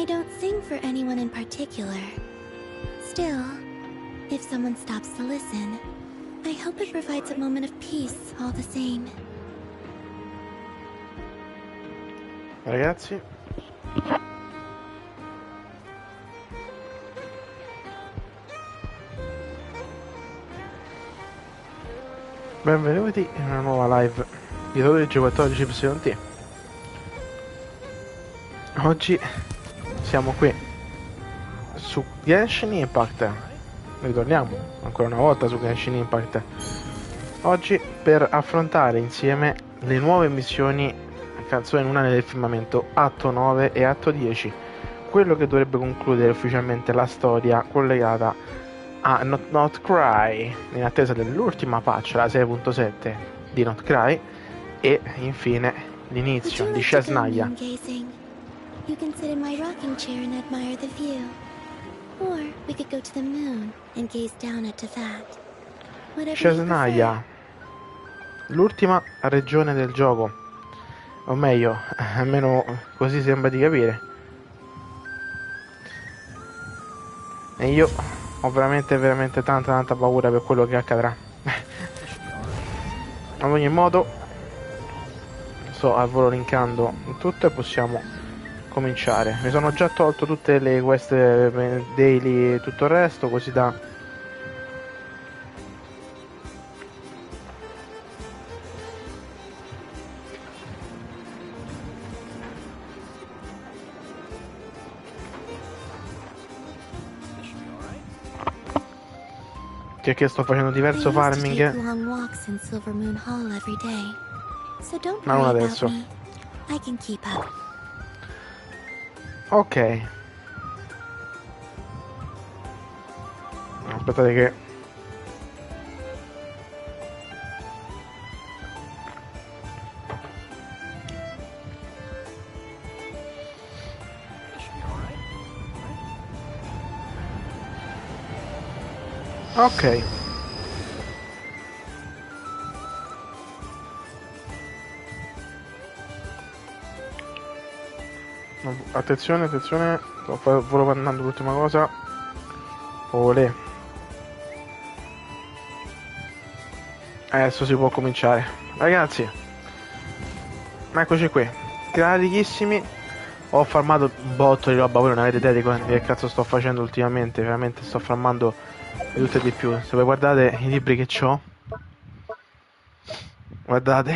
don't sing for anyone in particular. Still, if someone stops to listen, I hope it provides a moment of peace all the same. Ragazzi, benvenuti in una nuova live di Tutto 14YT. Oggi siamo qui su Genshin Impact. Ritorniamo ancora una volta su Genshin Impact. Oggi per affrontare insieme le nuove missioni Canzone lunare del firmamento atto 9 e atto 10, quello che dovrebbe concludere ufficialmente la storia collegata a Not Cry, in attesa dell'ultima patch, la 6.7 di Not Cry, e infine l'inizio di Shesnaya. You can sit in my rocking chair and admire the view. Or we could go to the moon and gaze down at Tefat. Shesnaya, l'ultima regione del gioco, o meglio, almeno così sembra di capire. E io ho veramente tanta paura per quello che accadrà. Ad ogni modo, sto al volo linkando tutto e possiamo cominciare. Mi sono già tolto tutte le quest daily e tutto il resto, così da che sto facendo diverso farming, ma non adesso. Ok, aspettate che ok. Attenzione, volevo mandando l'ultima cosa. Olè. Adesso si può cominciare. Ragazzi, eccoci qui, carichissimi. Ho farmato un botto di roba. Voi non avete idea di che cazzo sto facendo ultimamente. Veramente sto farmando di tutto e di più. Se voi guardate i libri che ho, guardate.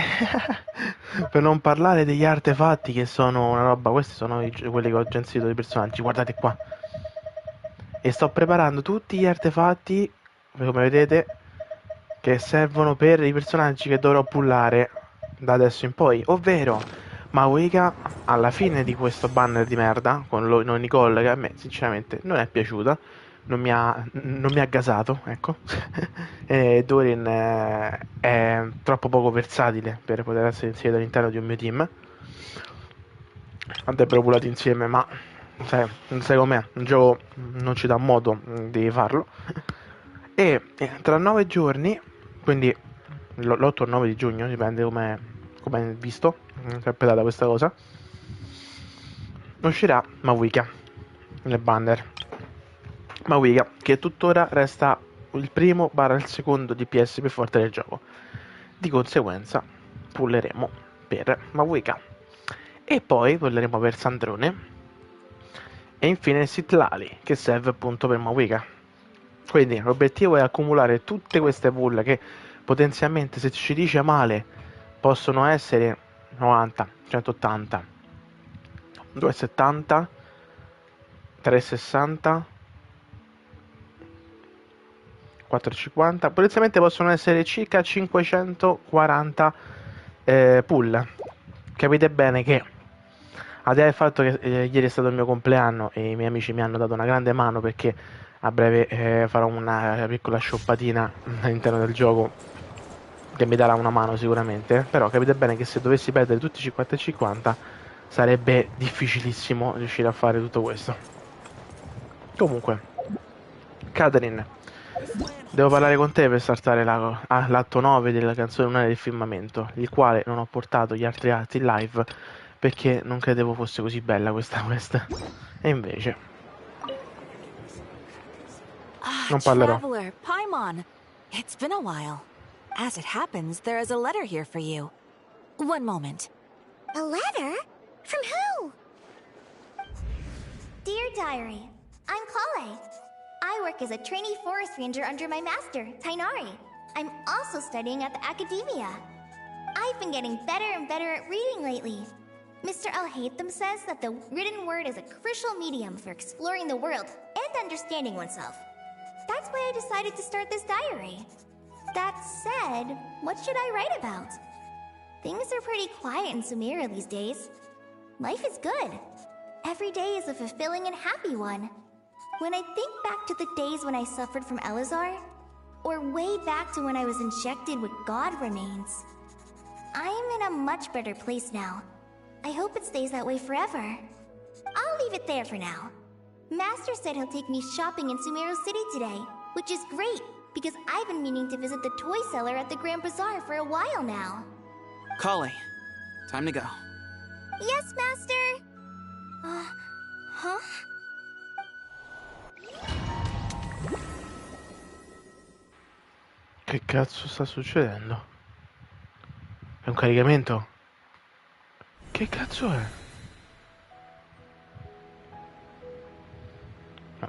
Per non parlare degli artefatti, che sono una roba. Questi sono quelli che ho gensito dei personaggi. Guardate qua. E sto preparando tutti gli artefatti, come vedete, che servono per i personaggi che dovrò pullare da adesso in poi, ovvero Mavuika alla fine di questo banner di merda con Nicole, che a me sinceramente non è piaciuta, non mi ha gasato, ecco. E Dorin è troppo poco versatile per poter essere inserito all'interno di un mio team. Andrebbero pullati insieme, ma sai com'è, un gioco non ci dà modo di farlo. E tra 9 giorni, quindi l'8 o 9 di giugno, dipende come è visto, sempre data questa cosa, uscirà Mavuika nel banner. Mavuika, che tuttora resta il primo / il secondo DPS più forte del gioco. Di conseguenza pulleremo per Mavuika. E poi pulleremo per Sandrone. E infine Sitlali, che serve appunto per Mavuika. Quindi l'obiettivo è accumulare tutte queste pull che potenzialmente, se ci dice male, possono essere 90, 180, 270, 360, 450. Potenzialmente possono essere circa 540 pull. Capite bene che, al di là del fatto che ieri è stato il mio compleanno e i miei amici mi hanno dato una grande mano, perché a breve farò una piccola scioppatina all'interno del gioco che mi darà una mano sicuramente, però capite bene che se dovessi perdere tutti i 50 e 50 sarebbe difficilissimo riuscire a fare tutto questo. Comunque, Catherine, devo parlare con te per startare l'atto 9 della canzone lunare del firmamento, il quale non ho portato gli altri atti in live perché non credevo fosse così bella questa quest. E invece Ah, non parlerò. Traveler, Paimon. It's been a while. As it happens, there is a letter here for you. One moment. A letter? From who? Dear Diary, I'm Cade. I work as a trainee forest ranger under my master, Tainari. I'm also studying at the academia. I've been getting better and better at reading lately. Mr. Alhaitham says that the written word is a crucial medium for exploring the world and understanding oneself. That's why I decided to start this diary. That said, what should I write about? Things are pretty quiet in Sumeru these days. Life is good. Every day is a fulfilling and happy one. When I think back to the days when I suffered from Elazar, or way back to when I was injected with God remains, I am in a much better place now. I hope it stays that way forever. I'll leave it there for now. Master said he'll take me shopping in Sumeru City today, which is great, because I've been meaning to visit the toy seller at the Grand Bazaar for a while now. Cade, time to go. Yes, Master! Huh? Che cazzo sta succedendo? È un caricamento? Che cazzo è?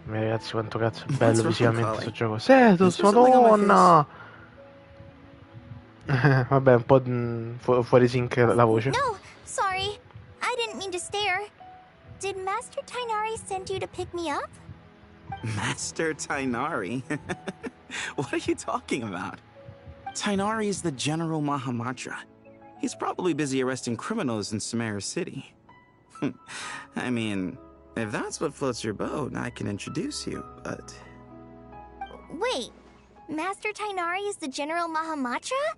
Ma ragazzi, quanto cazzo è bello visivamente questo gioco. Setus, madonna! Vabbè, un po' fuori sync la voce. No, sorry. I didn't mean to stare. Did Master Tainari send you to pick me up? Master Tainari? What are you talking about? Tainari is the General Mahamatra. He's probably busy arresting criminals in Sumeru City. I mean, if that's what floats your boat, I can introduce you, but... Wait, Master Tainari is the General Mahamatra?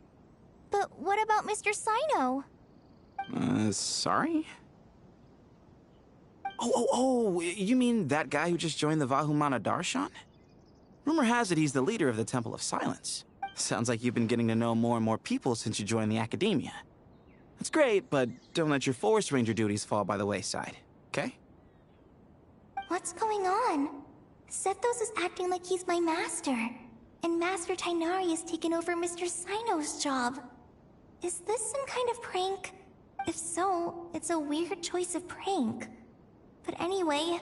But what about Mr. Sino? Sorry? Oh, you mean that guy who just joined the Vahumana Darshan? Rumor has it he's the leader of the Temple of Silence. Sounds like you've been getting to know more and more people since you joined the Academia. That's great, but don't let your Forest Ranger duties fall by the wayside, okay? What's going on? Sethos is acting like he's my master, and Master Tainari has taken over Mr. Sino's job. Is this some kind of prank? If so, it's a weird choice of prank. But anyway,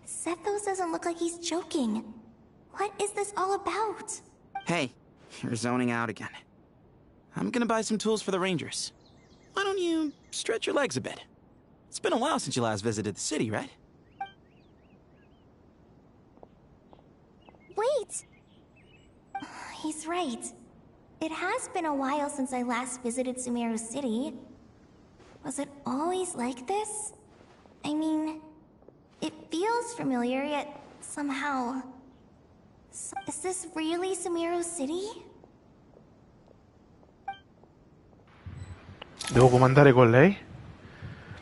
Sethos doesn't look like he's joking. What is this all about? Hey, you're zoning out again. I'm gonna buy some tools for the Rangers. Why don't you stretch your legs a bit? It's been a while since you last visited the city, right? Wait! He's right. It has been a while since I last visited Sumeru City. Was it always like this? I mean, it feels familiar, yet somehow... Is this really Sumeru City? Devo comandare con lei?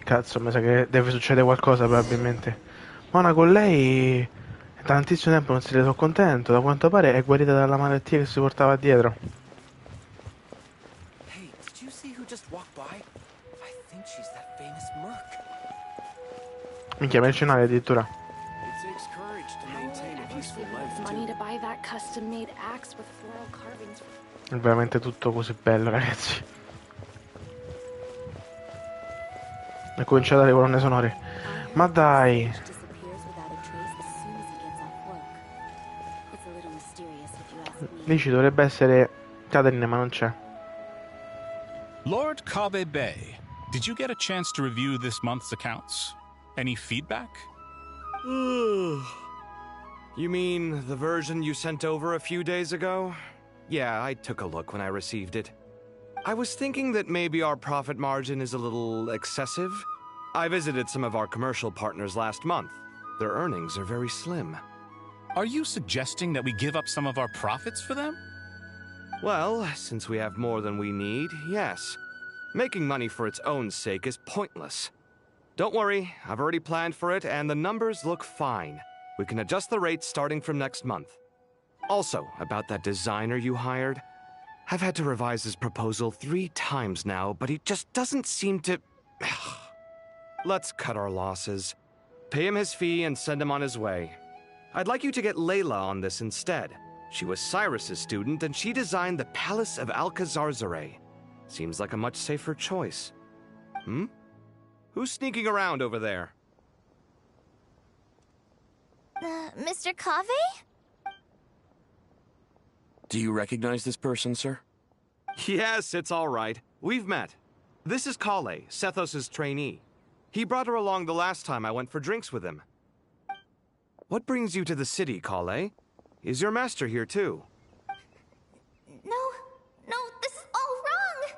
Cazzo, mi sa che deve succedere qualcosa probabilmente. Ma con lei è tantissimo tempo non si è reso contento. Da quanto pare è guarita dalla malattia che si portava dietro. Hey, did you see who just walked by? I think she's that famous merc. Minchia, mercenario addirittura. It takes courage to maintain a peaceful life. Money to buy that custom-made axe with floral carvings. È veramente tutto così bello, ragazzi. E comincia a dare colonne sonore. Ma dai! Lì ci dovrebbe essere Caterina, ma non c'è. Lord Cade Bay, did you get a chance to review this month's accounts? Any feedback? You mean the version you sent over a few days ago? Yeah, I took a look when I received it. I was thinking that maybe our profit margin is a little excessive. I visited some of our commercial partners last month. Their earnings are very slim. Are you suggesting that we give up some of our profits for them? Well, since we have more than we need, yes. Making money for its own sake is pointless. Don't worry, I've already planned for it, and the numbers look fine. We can adjust the rates starting from next month. Also, about that designer you hired, I've had to revise his proposal 3 times now, but he just doesn't seem to... Let's cut our losses. Pay him his fee and send him on his way. I'd like you to get Layla on this instead. She was Cyrus's student, and she designed the Palace of Alcazarzare. Seems like a much safer choice. Who's sneaking around over there? Mr. Cade? Do you recognize this person, sir? Yes, it's all right. We've met. This is Cade, Sethos' trainee. He brought her along the last time I went for drinks with him. What brings you to the city, Cade? Is your master here too? No, this is all wrong!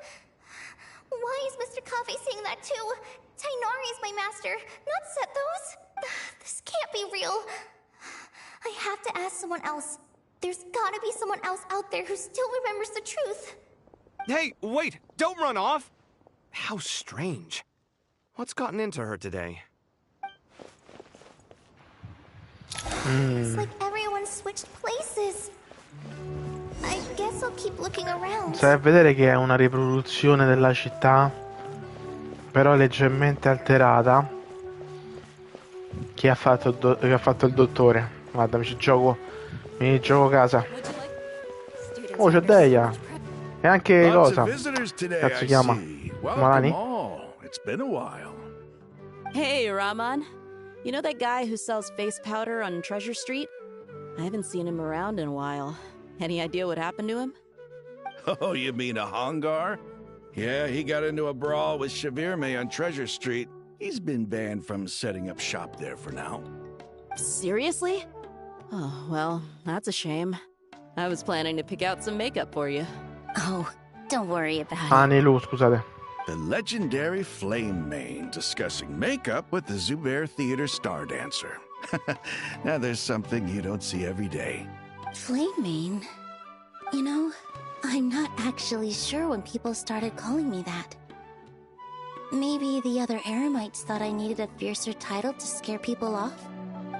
Why is Mr. Cade saying that too? Tainari is my master, not Sethos. This can't be real. I have to ask someone else. There's gotta be someone else out there who still remembers the truth. Hey, wait! Don't run off! How strange. What's gotten into her today? It's like everyone switched places. I guess I'll keep looking around. Stai a vedere che è una riproduzione della città, però leggermente alterata, che ha fatto il dottore. Guarda, mi gioco casa. Oh, c'è Deia. E anche cosa? Cazzo si chiama? Malani? It's been a while. Hey, Rahman. You know that guy who sells face powder on Treasure Street? I haven't seen him around in a while. Any idea what happened to him? Oh, you mean a Hongar? Yeah, he got into a brawl with Shavirme on Treasure Street. He's been banned from setting up shop there for now. Seriously? Oh, well, that's a shame. I was planning to pick out some makeup for you. Oh, don't worry about it. Anilu, scusate. The legendary Flame Mane discussing makeup with the Zubair Theater star dancer. Now there's something you don't see every day. Flame Mane? You know, I'm not actually sure when people started calling me that. Maybe the other Eremites thought I needed a fiercer title to scare people off?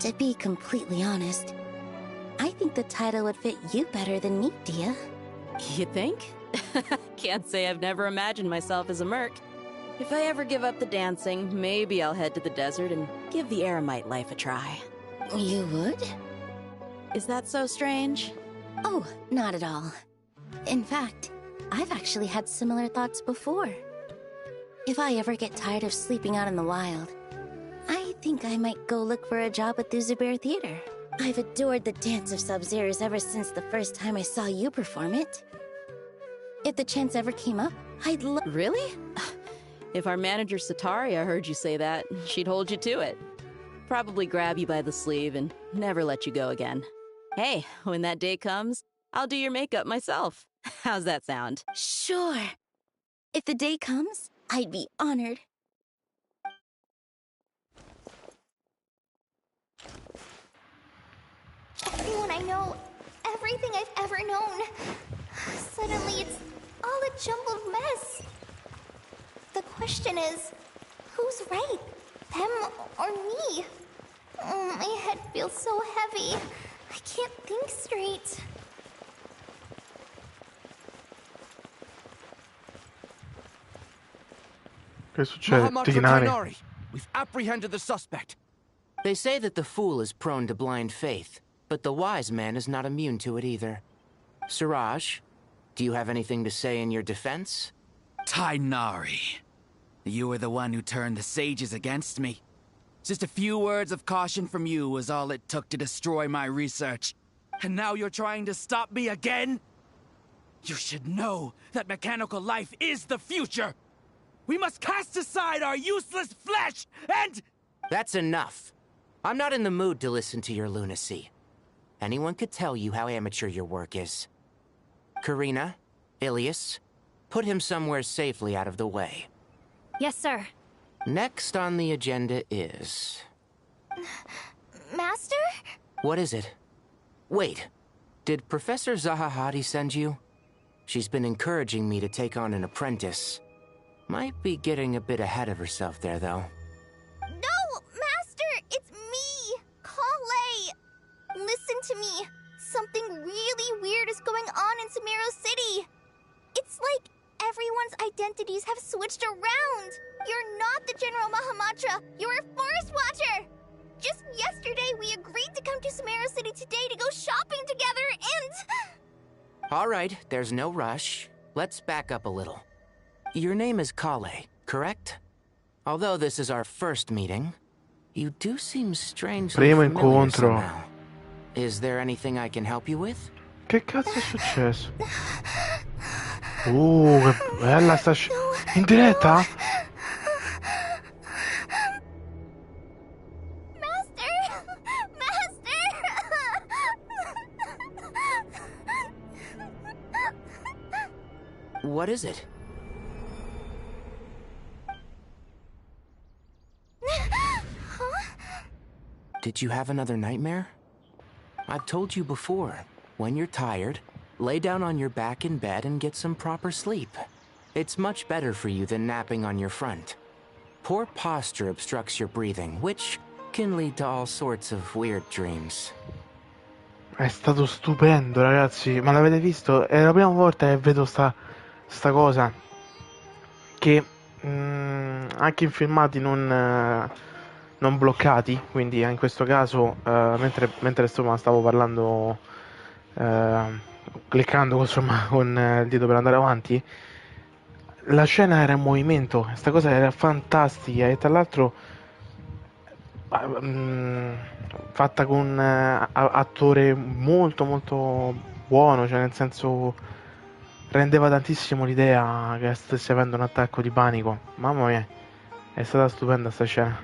To be completely honest, I think the title would fit you better than me, Dia. You think? Can't say I've never imagined myself as a merc. If I ever give up the dancing, maybe I'll head to the desert and give the Eremite life a try. You would? Is that so strange? Oh, not at all. In fact, I've actually had similar thoughts before. If I ever get tired of sleeping out in the wild, I think I might go look for a job at the Zubair Theater. I've adored the dance of Sub-Zeros ever since the first time I saw you perform it. If the chance ever came up, I'd love— Really? If our manager Sataria heard you say that, she'd hold you to it. Probably grab you by the sleeve and never let you go again. Hey, when that day comes, I'll do your makeup myself. How's that sound? Sure. If the day comes, I'd be honored. Everyone I know, everything I've ever known. Suddenly it's all a jumbled mess. The question is, who's right? Them or me? Oh, my head feels so heavy. I can't think straight. Che succede? Tinari. Tainari, we've apprehended the suspect. They say that the fool is prone to blind faith, but the wise man is not immune to it either. Siraj, do you have anything to say in your defense? Tainari, you were the one who turned the sages against me. Just a few words of caution from you was all it took to destroy my research. And now you're trying to stop me again? You should know that mechanical life is the future! We must cast aside our useless flesh and— That's enough. I'm not in the mood to listen to your lunacy. Anyone could tell you how amateur your work is. Karina, Ilias, put him somewhere safely out of the way. Yes, sir. Next on the agenda is... Master? What is it? Wait, did Professor Zahahadi send you? She's been encouraging me to take on an apprentice. Might be getting a bit ahead of herself there, though. No, Master! It's me! Cade! Listen to me. Something really weird is going on in Sumeru City. It's like everyone's identities have switched around. You're not the General Mahamatra. You're a Forest Watcher. Just yesterday, we agreed to come to Sumeru City today to go shopping together, and... All right, there's no rush. Let's back up a little. Your name is Cade, correct? Although this is our first meeting, you do seem strangely Primo familiar incontro. somehow. Is there anything I can help you with? Che cazzo è successo? Che bella sta in diretta? What is it? Did you have another nightmare? I've told you before, when you're tired, lay down on your back in bed and get some proper sleep. It's much better for you than napping on your front. Poor posture obstructs your breathing, which can lead to all sorts of weird dreams. È stato stupendo, ragazzi. Ma l'avete visto? È la prima volta che vedo sta cosa. Che anche in filmati non bloccati. Quindi in questo caso, mentre stavo parlando, cliccando con il dito per andare avanti, la scena era in movimento. Questa cosa era fantastica. E tra l'altro fatta con attore molto molto buono, cioè nel senso rendeva tantissimo l'idea che stesse avendo un attacco di panico. Mamma mia, è stata stupenda sta scena.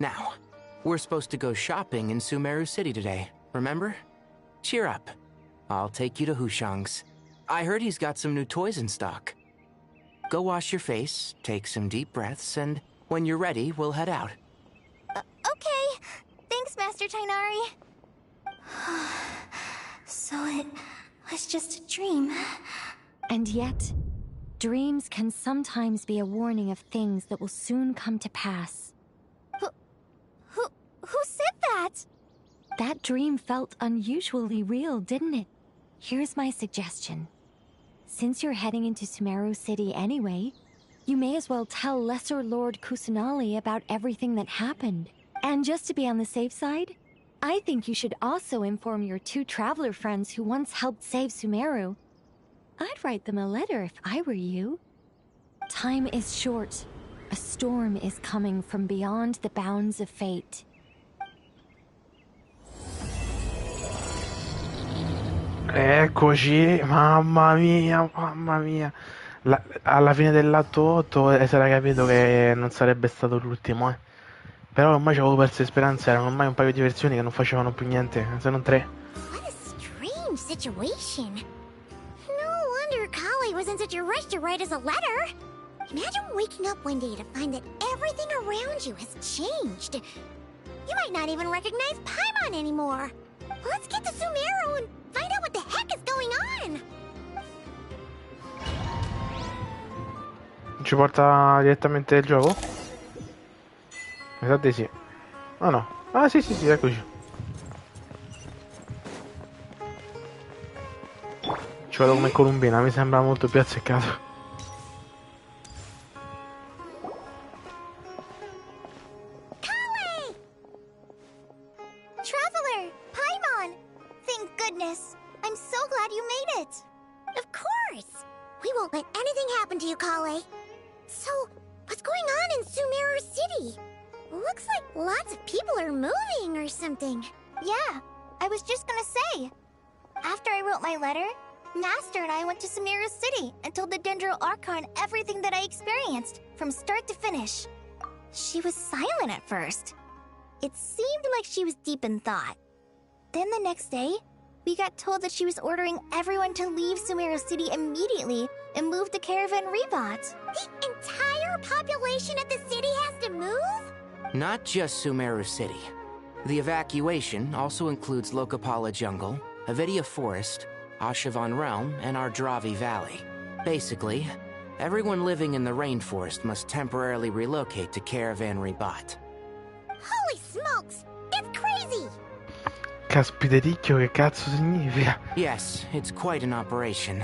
Now, we're supposed to go shopping in Sumeru City today, remember? Cheer up. I'll take you to Hushang's. I heard he's got some new toys in stock. Go wash your face, take some deep breaths, and when you're ready, we'll head out. Okay. Thanks, Master Tainari. So it was just a dream. And yet, dreams can sometimes be a warning of things that will soon come to pass. Who said that? That dream felt unusually real, didn't it? Here's my suggestion. Since you're heading into Sumeru City anyway, you may as well tell Lesser Lord Kusanali about everything that happened. And just to be on the safe side, I think you should also inform your 2 traveler friends who once helped save Sumeru. I'd write them a letter if I were you. Time is short. A storm is coming from beyond the bounds of fate. Eccoci, mamma mia. Alla fine dell'atto 8 si era capito che non sarebbe stato l'ultimo, Però ormai ci avevo perso le speranze, erano ormai un paio di versioni che non facevano più niente, se non 3. What a strange situation. No wonder Cade was in such a rush to write us a letter. Imagine waking up one day to find that everything around you has changed. You might not even recognize Paimon anymore. Let's get to Sumeru and find out what the heck is going on. Ci porta direttamente il gioco? Mi sa di sì. Ah no. Ah sì, eccoci. Ci vado come Columbina, mi sembra molto più azzeccato. Traveler! Paimon! Thank goodness. I'm so glad you made it. Of course. We won't let anything happen to you, Cade. So, what's going on in Sumeru City? Looks like lots of people are moving or something. Yeah, I was just gonna say. After I wrote my letter, Master and I went to Sumeru City and told the Dendro Archon everything that I experienced, from start to finish. She was silent at first. It seemed like she was deep in thought. Then the next day, we got told that she was ordering everyone to leave Sumeru City immediately and move to Caravan Rebot. The entire population of the city has to move? Not just Sumeru City. The evacuation also includes Lokapala Jungle, Avidia Forest, Ashavan Realm, and Ardravi Valley. Basically, everyone living in the rainforest must temporarily relocate to Caravan Rebot. Holy smokes! It's crazy! Caspitericchio, che cazzo significa? Yes, it's quite an operation.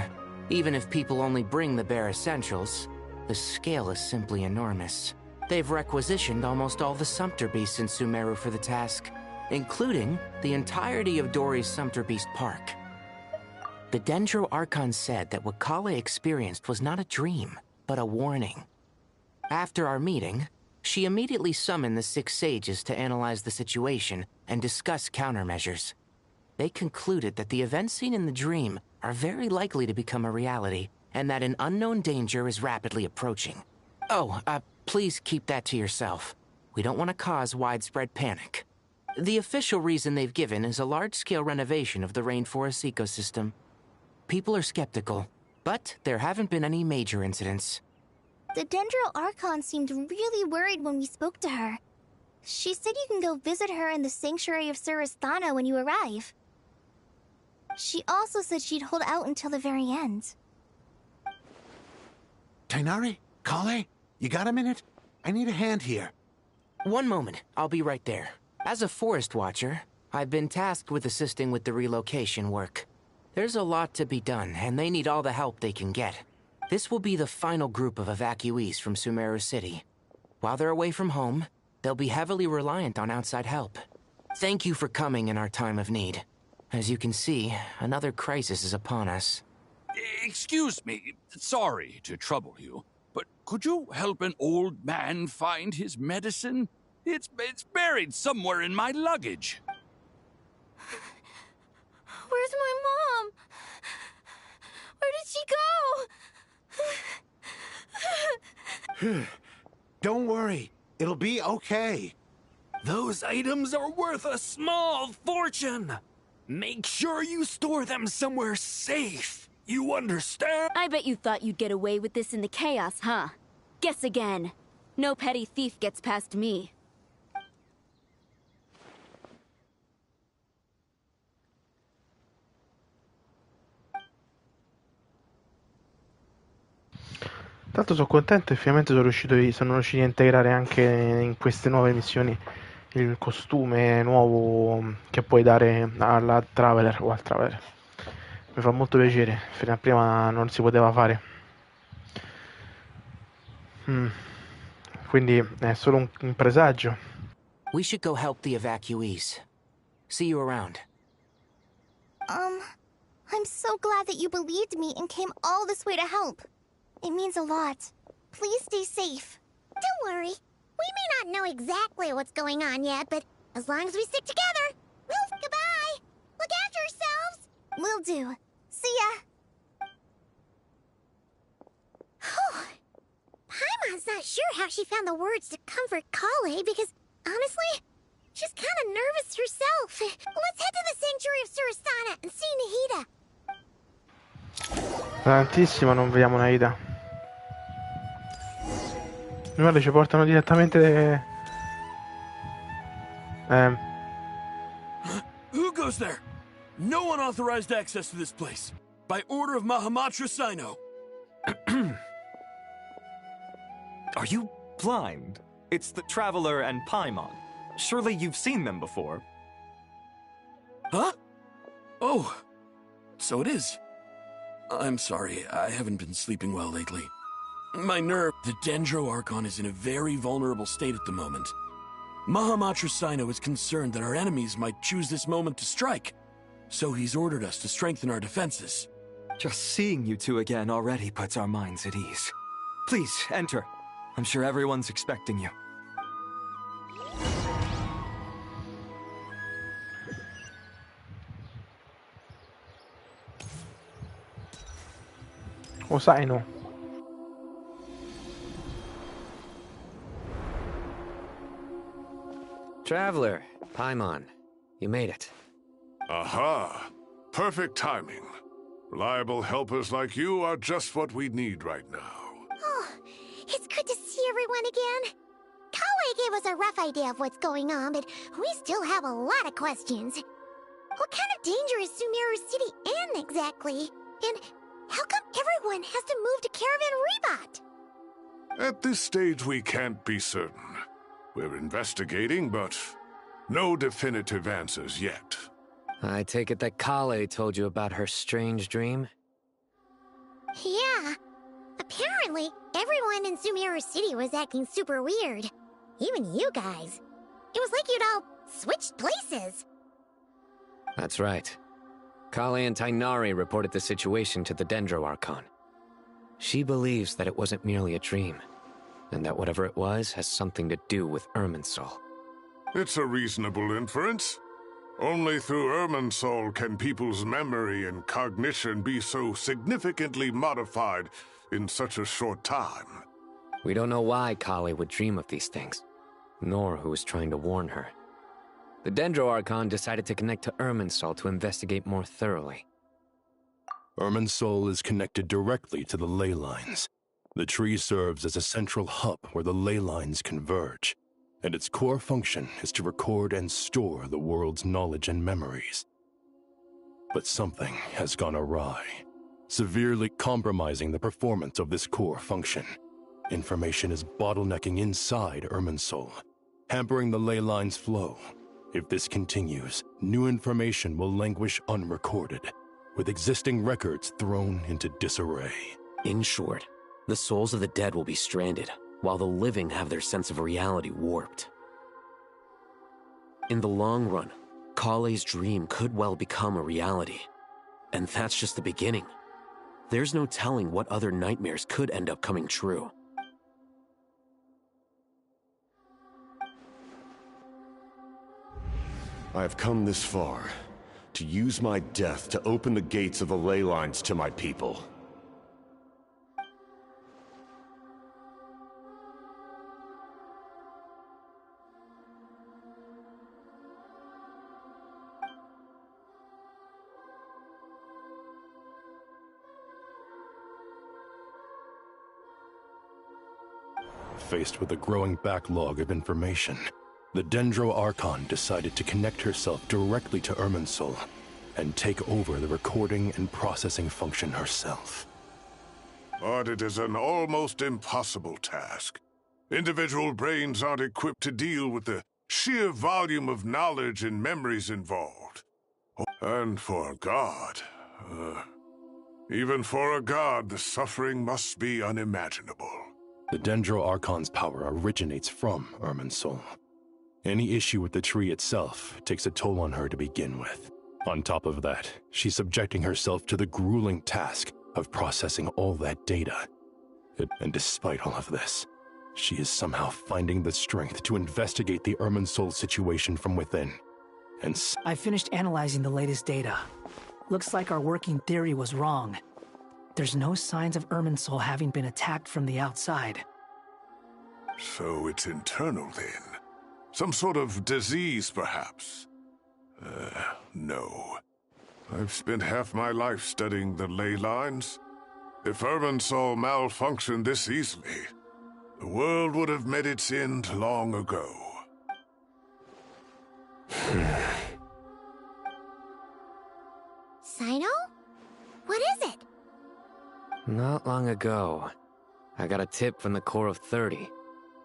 Even if people only bring the bare essentials, the scale is simply enormous. They've requisitioned almost all the Sumpter Beasts in Sumeru for the task, including the entirety of Dori's Sumpter Beast Park. The Dendro Archon said that what Cade experienced was not a dream, but a warning. After our meeting, she immediately summoned the 6 sages to analyze the situation and discuss countermeasures. They concluded that the events seen in the dream are very likely to become a reality, and that an unknown danger is rapidly approaching. Oh, please keep that to yourself. We don't want to cause widespread panic. The official reason they've given is a large-scale renovation of the rainforest ecosystem. People are skeptical, but there haven't been any major incidents. The Dendro Archon seemed really worried when we spoke to her. She said you can go visit her in the Sanctuary of Surasthana when you arrive. She also said she'd hold out until the very end. Tighnari? Cade? You got a minute? I need a hand here. One moment, I'll be right there. As a forest watcher, I've been tasked with assisting with the relocation work. There's a lot to be done, and they need all the help they can get. This will be the final group of evacuees from Sumeru City. While they're away from home, they'll be heavily reliant on outside help. Thank you for coming in our time of need. As you can see, another crisis is upon us. Excuse me, sorry to trouble you, but could you help an old man find his medicine? It's buried somewhere in my luggage. Where's my mom? Where did she go? Don't worry. It'll be okay. Those items are worth a small fortune. Make sure you store them somewhere safe. You understand? I bet you thought you'd get away with this in the chaos, huh? Guess again. No petty thief gets past me. Tanto sono contento e finalmente sono riusciti a integrare anche in queste nuove missioni il costume nuovo che puoi dare alla Traveler o al Traveler. Mi fa molto piacere, fino a prima non si poteva fare. Quindi è solo un presagio. We should go help the evacuees. See you around. I'm so glad that you believed me and came all this way to help. It means a lot. Please stay safe. Don't worry. We may not know exactly what's going on yet, but as long as we stick together, goodbye. Look after yourselves. Will do. See ya. Paimon's not sure how she found the words to comfort Cade because, honestly, she's kind of nervous herself. Let's head to the Sanctuary of Surasthana and see Nahida. Tantissimo non vediamo Naida. Guarda, ci portano direttamente. Who goes there? No one authorized access to this place. By order of Mahamatra Sino. Are you blind? It's the Traveler and Paimon. Surely you've seen them before. Huh? Oh, so it is. I'm sorry, I haven't been sleeping well lately. My nerve, the Dendro Archon is in a very vulnerable state at the moment. Mahamatra Sino is concerned that our enemies might choose this moment to strike, so he's ordered us to strengthen our defenses. Just seeing you two again already puts our minds at ease. Please, enter. I'm sure everyone's expecting you. Osaino. Traveler, Paimon, you made it. Aha! Perfect timing. Reliable helpers like you are just what we need right now. Oh, it's good to see everyone again. Cade gave us a rough idea of what's going on, but we still have a lot of questions. What kind of danger is Sumeru City in exactly? And how come everyone has to move to Caravan Rebot? At this stage, we can't be certain. We're investigating, but no definitive answers yet. I take it that Cade told you about her strange dream? Yeah. Apparently, everyone in Sumeru City was acting super weird. Even you guys. It was like you'd all switched places. That's right. Cade and Tighnari reported the situation to the Dendro Archon. She believes that it wasn't merely a dream, and that whatever it was has something to do with Irminsul. It's a reasonable inference. Only through Irminsul can people's memory and cognition be so significantly modified in such a short time. We don't know why Cade would dream of these things, nor who was trying to warn her. The Dendro Archon decided to connect to Irminsul to investigate more thoroughly. Irminsul is connected directly to the ley lines. The tree serves as a central hub where the ley lines converge, and its core function is to record and store the world's knowledge and memories. But something has gone awry, severely compromising the performance of this core function. Information is bottlenecking inside Irminsul, hampering the ley lines' flow. If this continues, new information will languish unrecorded, with existing records thrown into disarray. In short, the souls of the dead will be stranded, while the living have their sense of reality warped. In the long run, Cade's dream could well become a reality. And that's just the beginning. There's no telling what other nightmares could end up coming true. I have come this far, to use my death to open the gates of the ley lines to my people. Faced with a growing backlog of information, the Dendro Archon decided to connect herself directly to Irminsul and take over the recording and processing function herself. But it is an almost impossible task. Individual brains aren't equipped to deal with the sheer volume of knowledge and memories involved. And for a god, even for a god, the suffering must be unimaginable. The Dendro Archon's power originates from Irminsul. Any issue with the tree itself takes a toll on her to begin with. On top of that, she's subjecting herself to the grueling task of processing all that data. And despite all of this, she is somehow finding the strength to investigate the Irminsul situation from within. I finished analyzing the latest data. Looks like our working theory was wrong. There's no signs of Irminsul having been attacked from the outside. So it's internal then? Some sort of disease, perhaps? No. I've spent half my life studying the ley lines. If Irminsul malfunctioned this easily, the world would have met its end long ago. Sino? What is it? Not long ago, I got a tip from the Corps of 30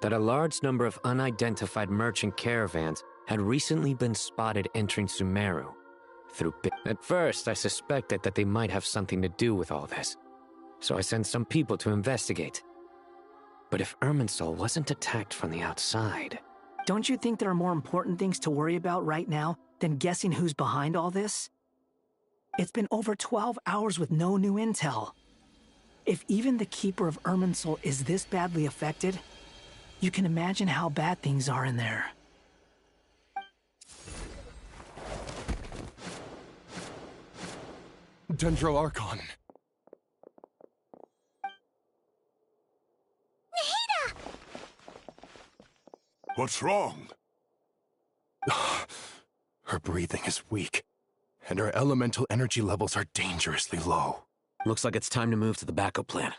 that a large number of unidentified merchant caravans had recently been spotted entering Sumeru. At first, I suspected that they might have something to do with all this, so I sent some people to investigate. But if Irminsul wasn't attacked from the outside... Don't you think there are more important things to worry about right now than guessing who's behind all this? It's been over 12 hours with no new intel. If even the Keeper of Irminsul is this badly affected, you can imagine how bad things are in there. Dendro Archon. Nahida! What's wrong? Her breathing is weak, and her elemental energy levels are dangerously low. Looks like it's time to move to the backup plan.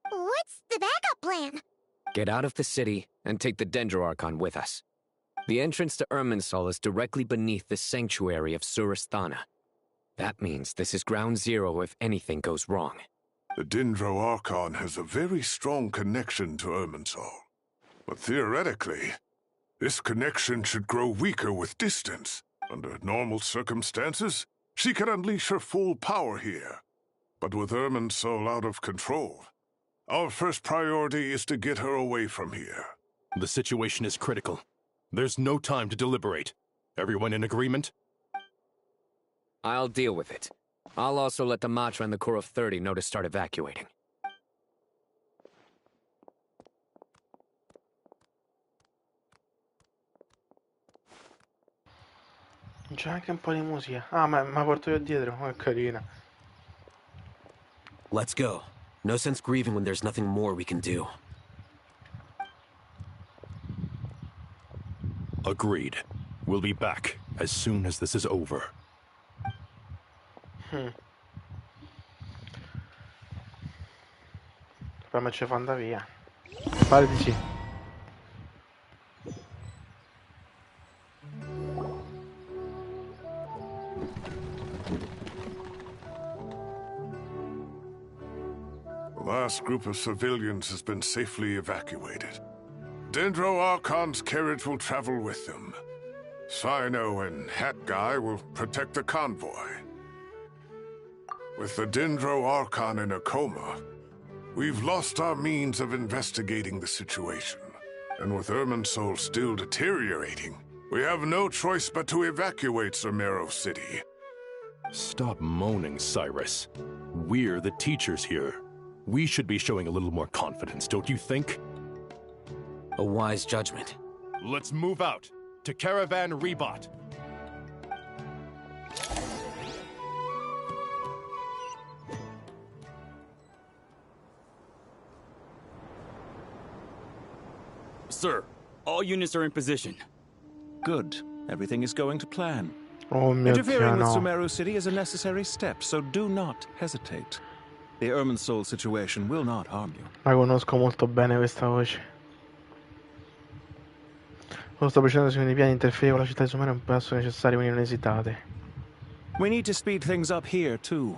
What's the backup plan? Get out of the city and take the Dendro Archon with us. The entrance to Irminsul is directly beneath the sanctuary of Surasthana. That means this is ground zero if anything goes wrong. The Dendro Archon has a very strong connection to Irminsul. But theoretically, this connection should grow weaker with distance. Under normal circumstances, she can unleash her full power here. But with Irminsul out of control, Our first priority is to get her away from here. The situation is critical. There's no time to deliberate. Everyone in agreement? I'll deal with it. I'll also let the Matra and the Core of 30 know to start evacuating. C'è anche un po' di musica. Ah, ma porto io dietro, oh, è carina. Let's go. No sense grieving when there's nothing more we can do. Agreed. We'll be back as soon as this is over. Poi me ci fa andare via. Pare di sì. The last group of civilians has been safely evacuated. Dendro Archon's carriage will travel with them. Sino and Hat Guy will protect the convoy. With the Dendro Archon in a coma, we've lost our means of investigating the situation. And with Irminsul still deteriorating, we have no choice but to evacuate Sumeru City. Stop moaning, Cyrus. We're the teachers here. We should be showing a little more confidence, don't you think? A wise judgment. Let's move out to Caravan Rebot. Sir, all units are in position. Good. Everything is going to plan. Oh mio Interfering Dio, with no. Sumeru City is a necessary step, so do not hesitate. The Irminsul situation will not harm you. La conosco molto bene questa voce. Lo sto procedendo secondo i piani, interferire con la città di Sumeru è un passo necessario, quindi non esitate. We need to speed things up here, too.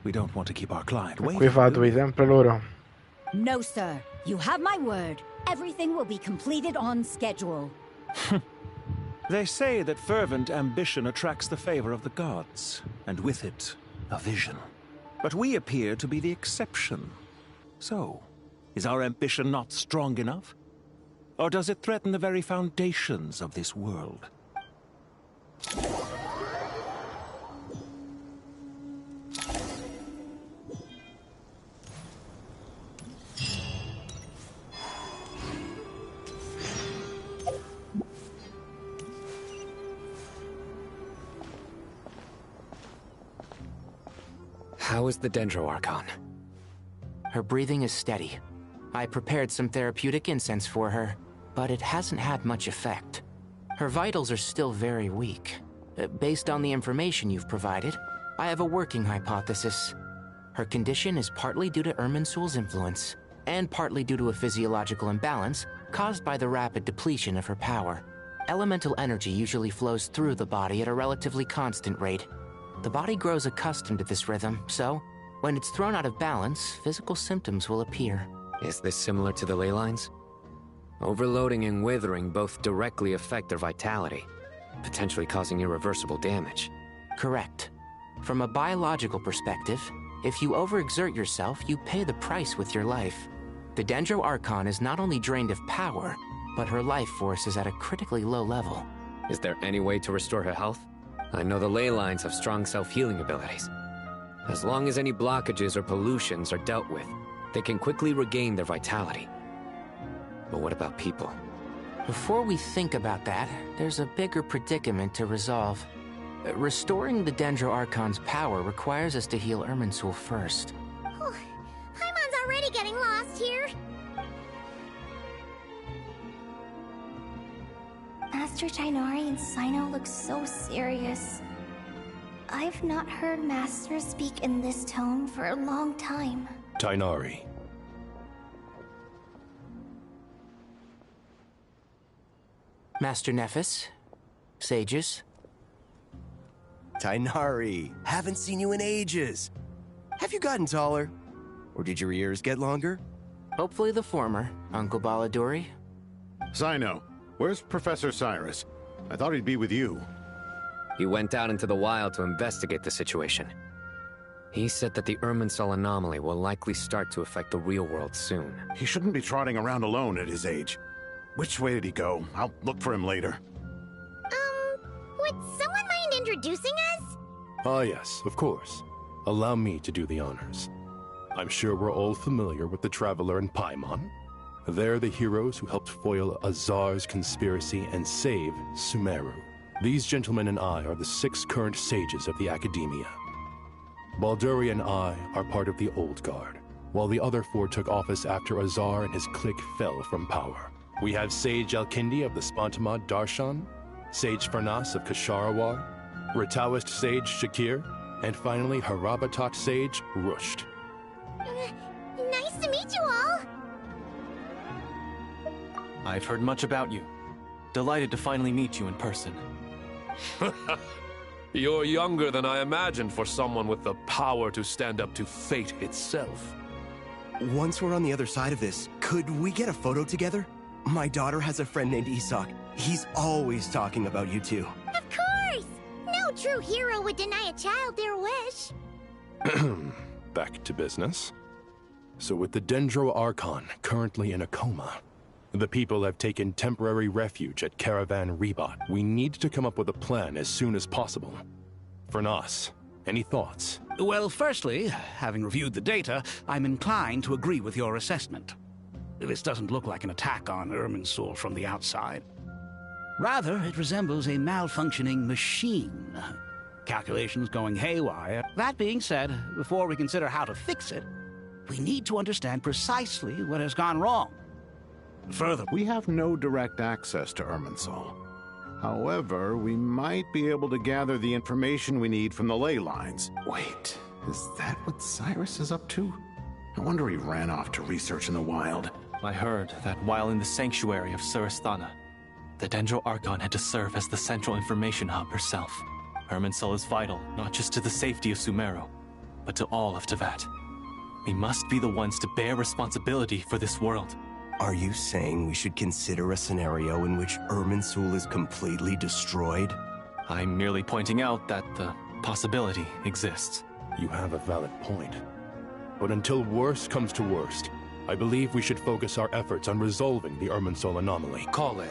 We don't want to keep our client Qui waiting. fatemi sempre loro. No, sir. You have my word. Everything will be completed on schedule. They say that fervent ambition attracts the favor of the gods, and with it, a vision. But we appear to be the exception. So, is our ambition not strong enough? Or does it threaten the very foundations of this world? How is the Dendro Archon? Her breathing is steady. I prepared some therapeutic incense for her, but it hasn't had much effect. Her vitals are still very weak. Based on the information you've provided, I have a working hypothesis. Her condition is partly due to Irminsul's influence, and partly due to a physiological imbalance caused by the rapid depletion of her power. Elemental energy usually flows through the body at a relatively constant rate. The body grows accustomed to this rhythm, so when it's thrown out of balance, physical symptoms will appear. Is this similar to the ley lines? Overloading and withering both directly affect their vitality, potentially causing irreversible damage. Correct. From a biological perspective, if you overexert yourself, you pay the price with your life. The Dendro Archon is not only drained of power, but her life force is at a critically low level. Is there any way to restore her health? I know the ley lines have strong self-healing abilities. As long as any blockages or pollutions are dealt with, they can quickly regain their vitality. But what about people? Before we think about that, there's a bigger predicament to resolve. Restoring the Dendro Archon's power requires us to heal Irminsul first. Paimon's already getting lost here. Master Tighnari and Sino look so serious. I've not heard Master speak in this tone for a long time. Tighnari. Master Nephis? Sages? Tighnari, haven't seen you in ages. Have you gotten taller? Or did your ears get longer? Hopefully the former, Uncle Baladuri. Sino, where's Professor Cyrus? I thought he'd be with you. He went out into the wild to investigate the situation. He said that the Irminsul anomaly will likely start to affect the real world soon. He shouldn't be trotting around alone at his age. Which way did he go? I'll look for him later. Would someone mind introducing us? Ah, yes, of course. Allow me to do the honors. I'm sure we're all familiar with the Traveler and Paimon. They're the heroes who helped foil Azar's conspiracy and save Sumeru. These gentlemen and I are the 6 current sages of the Academia. Balduri and I are part of the Old Guard, while the other 4 took office after Azar and his clique fell from power. We have Sage Elkindi of the Spantamad Darshan, Sage Farnas of Kasharawar, Rataoist Sage Shakir, and finally Harabatot Sage Rusht. Nice to meet you all! I've heard much about you. Delighted to finally meet you in person. You're younger than I imagined for someone with the power to stand up to fate itself. Once we're on the other side of this, could we get a photo together? My daughter has a friend named Isak. He's always talking about you two. Of course! No true hero would deny a child their wish. Back to business. So with the Dendro Archon currently in a coma, the people have taken temporary refuge at Caravan Rebot. We need to come up with a plan as soon as possible. Fernas, any thoughts? Well, firstly, having reviewed the data, I'm inclined to agree with your assessment. This doesn't look like an attack on Irminsul from the outside. Rather, it resembles a malfunctioning machine. Calculations going haywire. That being said, before we consider how to fix it, we need to understand precisely what has gone wrong. Further, we have no direct access to Irminsul. However, we might be able to gather the information we need from the ley lines. Wait, is that what Cyrus is up to? I wonder he ran off to research in the wild. I heard that while in the sanctuary of Surasthana, the Dendro Archon had to serve as the central information hub herself. Irminsul is vital, not just to the safety of Sumeru, but to all of Teyvat. We must be the ones to bear responsibility for this world. Are you saying we should consider a scenario in which Irminsul is completely destroyed? I'm merely pointing out that the possibility exists. You have a valid point. But until worst comes to worst, I believe we should focus our efforts on resolving the Irminsul anomaly. Cade,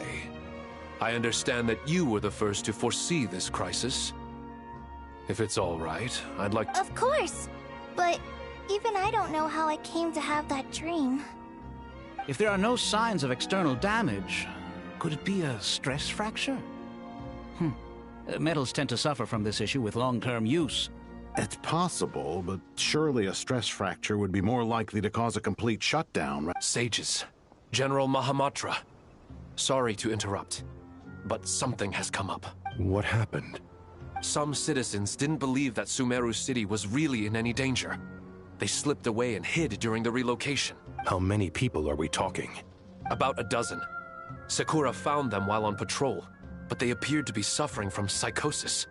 I understand that you were the first to foresee this crisis. If it's all right, I'd like to... Of course! But even I don't know how I came to have that dream. If there are no signs of external damage, could it be a stress fracture? Metals tend to suffer from this issue with long-term use. It's possible, but surely a stress fracture would be more likely to cause a complete shutdown, right? Sages, General Mahamatra, sorry to interrupt, but something has come up. What happened? Some citizens didn't believe that Sumeru City was really in any danger. They slipped away and hid during the relocation. How many people are we talking? About a dozen. Sakura found them while on patrol, but they appeared to be suffering from psychosis.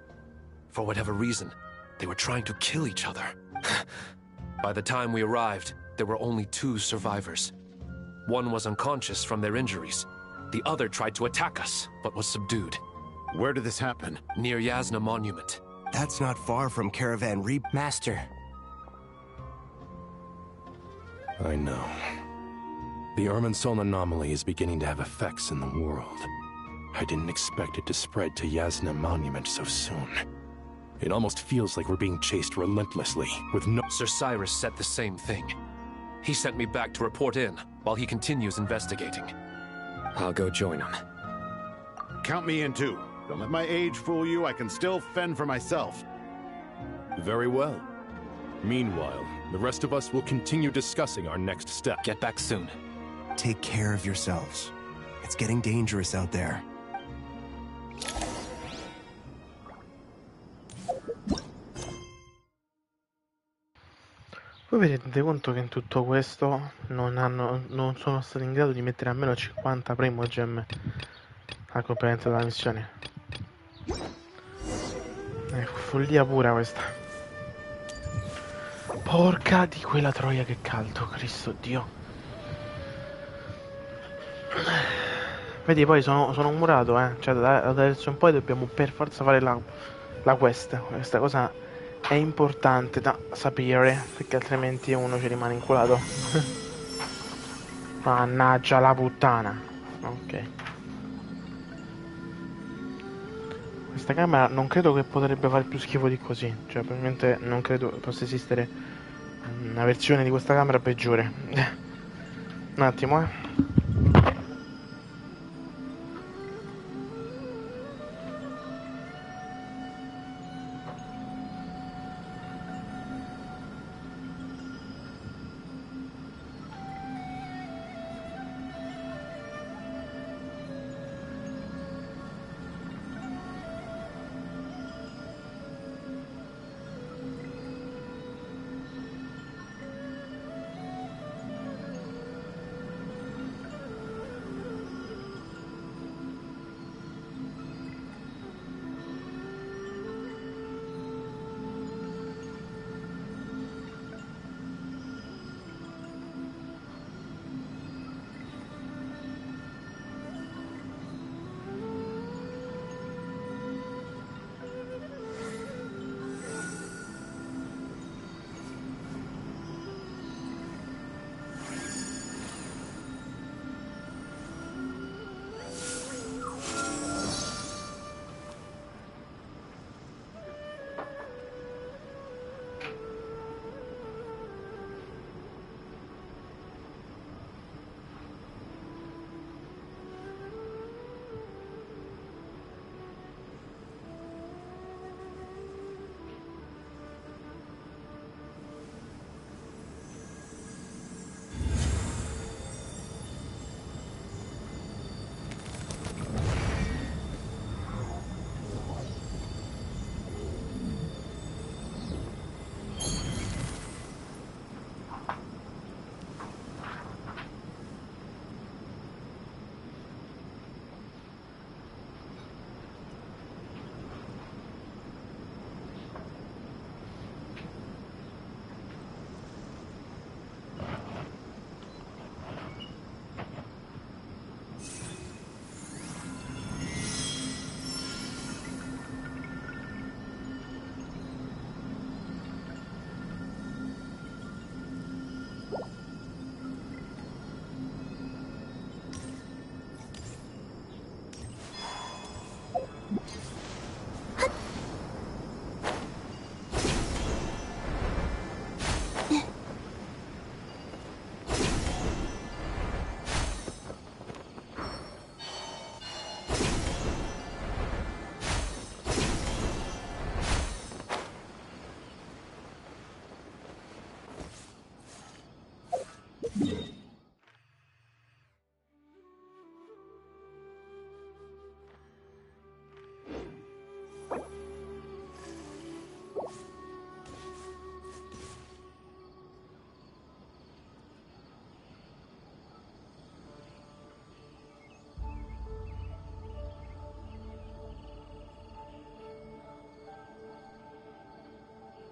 For whatever reason, they were trying to kill each other. By the time we arrived, there were only 2 survivors. One was unconscious from their injuries. The other tried to attack us, but was subdued. Where did this happen? Near Yasna Monument. That's not far from Caravan Master. I know. The Irminsul anomaly is beginning to have effects in the world. I didn't expect it to spread to Yasna Monument so soon. It almost feels like we're being chased relentlessly, with no— Sir Cyrus said the same thing. He sent me back to report in, while he continues investigating. I'll go join him. Count me in too. Don't let my age fool you, I can still fend for myself. Very well. Meanwhile, the rest of us will continue discussing our next step. Get back soon. Take care of yourselves. It's getting dangerous out there. Voi vi rendete conto che in tutto questo non sono stati in grado di mettere almeno 50 primogem a completamento della missione? Follia pura questa. Porca di quella troia, che caldo, Cristo Dio. Vedi, poi sono murato, cioè adesso in poi dobbiamo per forza fare la quest. Questa cosa è importante da sapere, perché altrimenti uno ci rimane inculato. Mannaggia la puttana. Ok. Questa camera non credo che potrebbe fare più schifo di così. Cioè, probabilmente non credo possa esistere una versione di questa camera peggiore. Un attimo,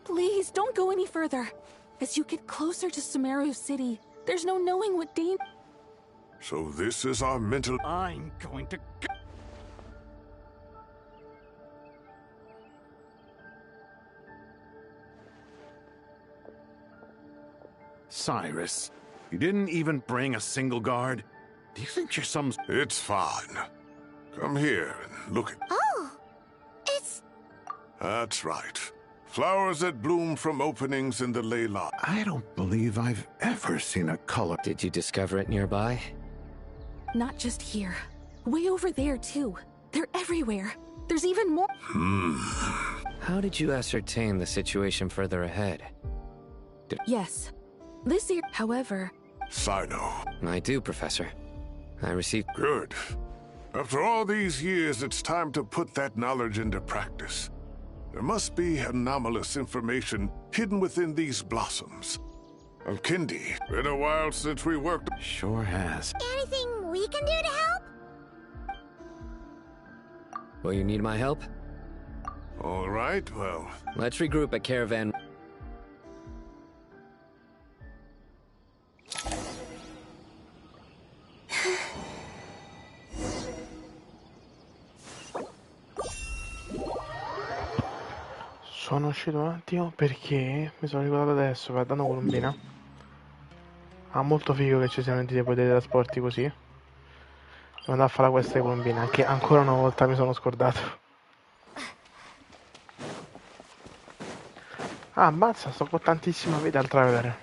Please, don't go any further. As you get closer to Sumeru City, there's no knowing what danger... So this is our mental... I'm going to... Cyrus, you didn't even bring a single guard? Do you think you're some... It's fine. Come here and look at... Oh, it's... That's right. Flowers that bloom from openings in the ley line. I don't believe I've ever seen a color... Did you discover it nearby? Not just here. Way over there, too. They're everywhere. There's even more... How did you ascertain the situation further ahead? Yes. This year, however... Sino. I do, Professor. I received... Good. After all these years, it's time to put that knowledge into practice. There must be anomalous information hidden within these blossoms. Alkindi, been a while since we worked... Sure has. Anything we can do to help? Will you need my help? All right, well... Let's regroup at Caravan... Sono uscito un attimo perché mi sono ricordato adesso, guardando Colombina. Ah, molto figo che ci siano dei teletrasporti così. Devo andare a fare la quest di Colombina, che ancora una volta mi sono scordato. Ah, ammazza, sto con tantissima vita al traveler.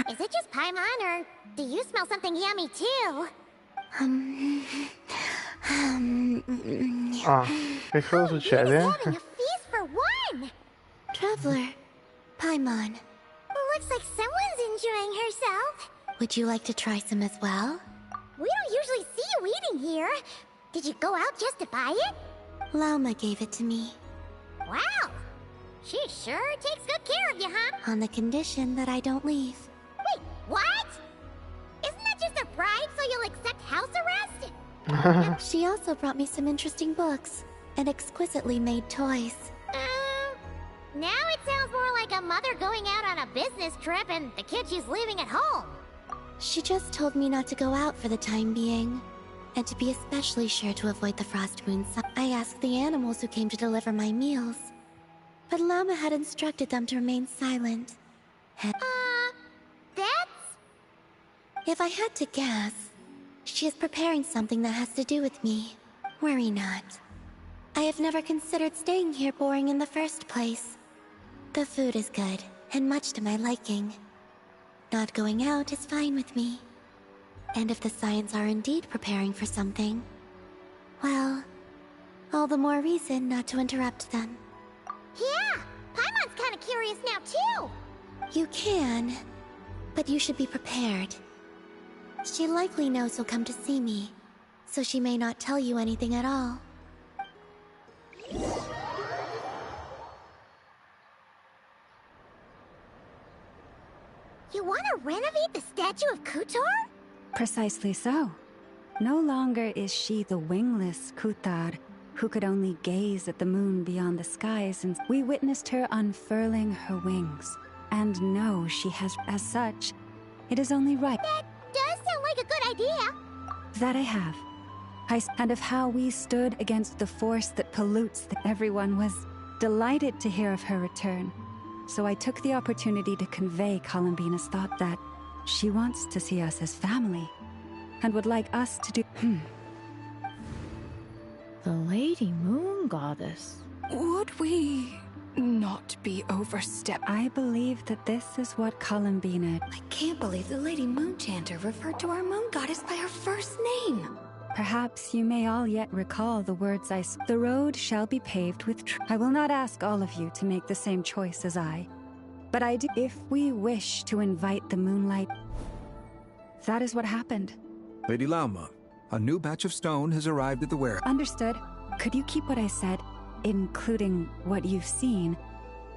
Is it just Paimon, or do you smell something yummy too? Ah, che cosa succede? Having a feast for one! Traveler, Paimon, Looks like someone's enjoying herself. would you like to try some as well? We don't usually see you eating here. Did you go out just to buy it? Lauma gave it to me, Wow! She sure takes good care of you, huh? on the condition that I don't leave. Wait, what? Isn't that just a bribe so you'll accept house arrest? She also brought me some interesting books and exquisitely made toys. Now it sounds more like a mother going out on a business trip and the kid she's leaving at home. She just told me not to go out for the time being, and to be especially sure to avoid the frost moon sun. I asked the animals who came to deliver my meals, but Llama had instructed them to remain silent. That's... If I had to guess, she is preparing something that has to do with me. Worry not. I have never considered staying here boring in the first place. The food is good, and much to my liking. Not going out is fine with me. And if the Scions are indeed preparing for something, well, all the more reason not to interrupt them. Yeah! Paimon's kinda curious now, too! You can, but you should be prepared. She likely knows you'll come to see me, so she may not tell you anything at all. You wanna renovate the statue of Kutor? Precisely so. No longer is she the wingless Kutar, who could only gaze at the moon beyond the skies, and we witnessed her unfurling her wings. And know she has, as such, it is only right That does sound like a good idea. that I have. And of how we stood against the force that pollutes everyone was delighted to hear of her return. So I took the opportunity to convey Columbina's thought that she wants to see us as family, and would like us to do. The Lady Moon Goddess. Would we not be overstepped? I believe that this is what Columbina. I can't believe the Lady Moon Chanter referred to our moon goddess by her first name. Perhaps you may all yet recall the words The road shall be paved with I will not ask all of you to make the same choice as I. But I do. If we wish to invite the moonlight. That is what happened. Lady Lauma, a new batch of stone has arrived at the warehouse. Understood. Could you keep what I said, including what you've seen?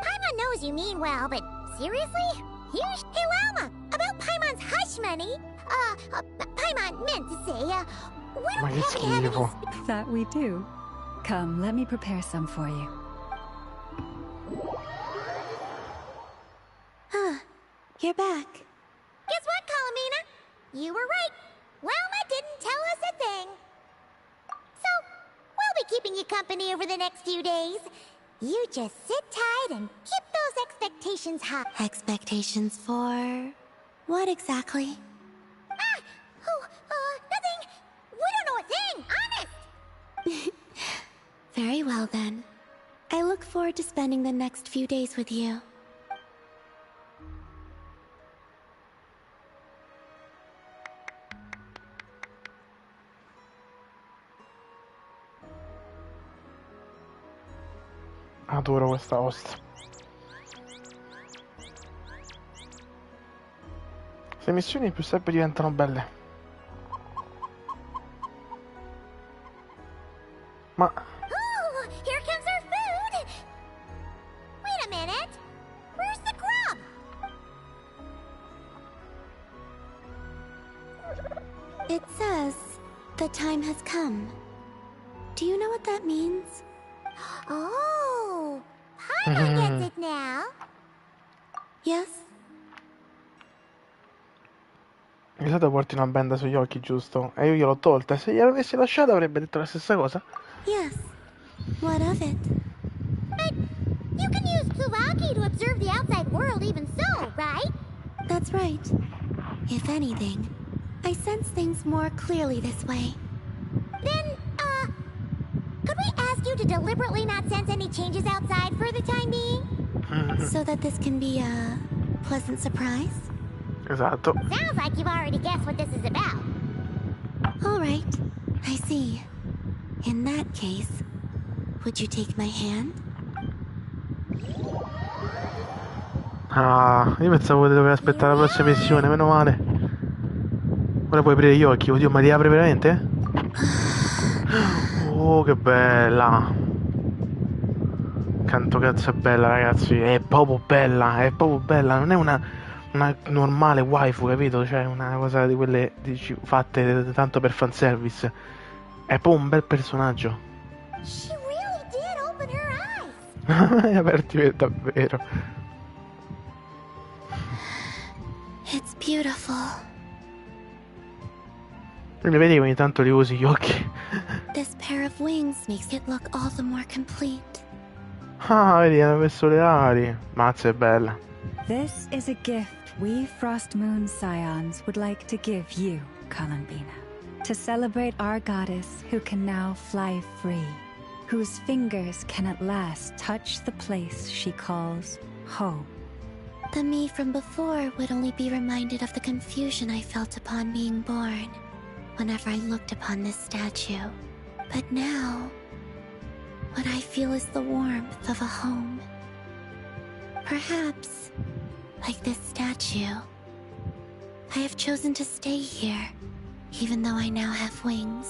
Paimon knows you mean well, but seriously? Hey Lauma, about Paimon's hush money. Paimon meant to say, we don't have to have any... That we do. Come, let me prepare some for you. You're back. Guess what, Colomina? You were right. Lauma didn't tell us a thing. So, we'll be keeping you company over the next few days. You just sit tight and keep those expectations high. Expectations for... what exactly? Nothing. We don't know a thing, honest. Very well then. I look forward to spending the next few days with you. Adoro questa host. Le missioni più sempre diventano belle. Ma... Oh, here comes our food! Wait a minute. Where's the grub? It says, the time has come. Do you know what that means? Oh, Paimon gets it now. Yes? Di solito porti una benda sugli occhi, giusto? E io gliel'ho tolta. Se gliel'avessi lasciata avrebbe detto la stessa cosa. Yes. What of it? But you can use Tsuvaki to observe the outside world even so, right? That's right. If anything, I sense things more clearly this way. Then, could we ask you to deliberately not sense any changes outside for the time being? So that this can be a pleasant surprise? Esatto. Sounds like you've already guessed what this is about. All right, I see. In that case, would you take my hand? Ah, io pensavo che dovevo aspettare la prossima missione, meno male. Ora puoi aprire gli occhi. Oddio, ma li apre veramente? Oh, che bella. Canto cazzo è bella, ragazzi. È proprio bella, è proprio bella. Non è una normale waifu, capito? Cioè, una cosa di quelle fatte tanto per fanservice. È proprio un bel personaggio. She really did open her eyes. Hai aperti davvero. It's beautiful. Quindi vedi che ogni tanto li usi gli occhi. This pair of wings makes it look all the more complete. Ah, vedi, hanno messo le ali. Mazza, è bella. This is a gift we Frost Moon Scions would like to give you, Columbina, to celebrate our goddess who can now fly free, whose fingers can at last touch the place she calls home. The me from before would only be reminded of the confusion I felt upon being born, whenever I looked upon this statue. But now, what I feel is the warmth of a home. Perhaps, like this statue, I have chosen to stay here, even though I now have wings.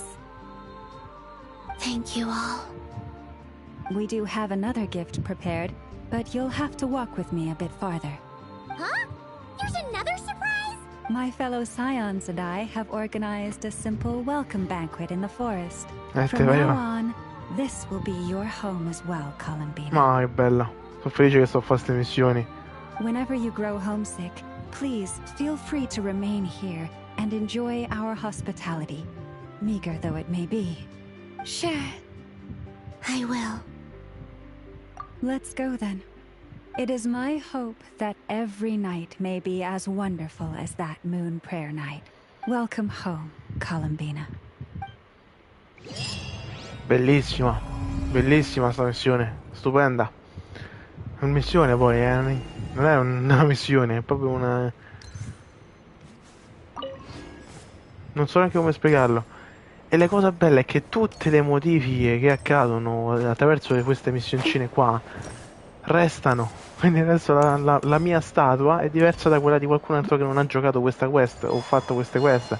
Thank you all. We do have another gift prepared, but you'll have to walk with me a bit farther. Huh? There's another surprise? My fellow Scions and I have organized a simple welcome banquet in the forest. From now on, this will be your home as well, Columbina. Ma che bella. Sono felice che sto a fare queste missioni. Whenever you grow homesick, please feel free to remain here and enjoy our hospitality, meager though it may be. Sure. I will. Let's go then. It is my hope that every night may be as wonderful as that moon prayer night. Welcome home, Columbina. Bellissima, bellissima sta missione, stupenda. Una missione poi, non è una missione, è proprio una... Non so neanche come spiegarlo. E la cosa bella è che tutte le modifiche che accadono attraverso queste missioncine qua restano. Quindi adesso la mia statua è diversa da quella di qualcun altro che non ha giocato questa quest o fatto queste quest.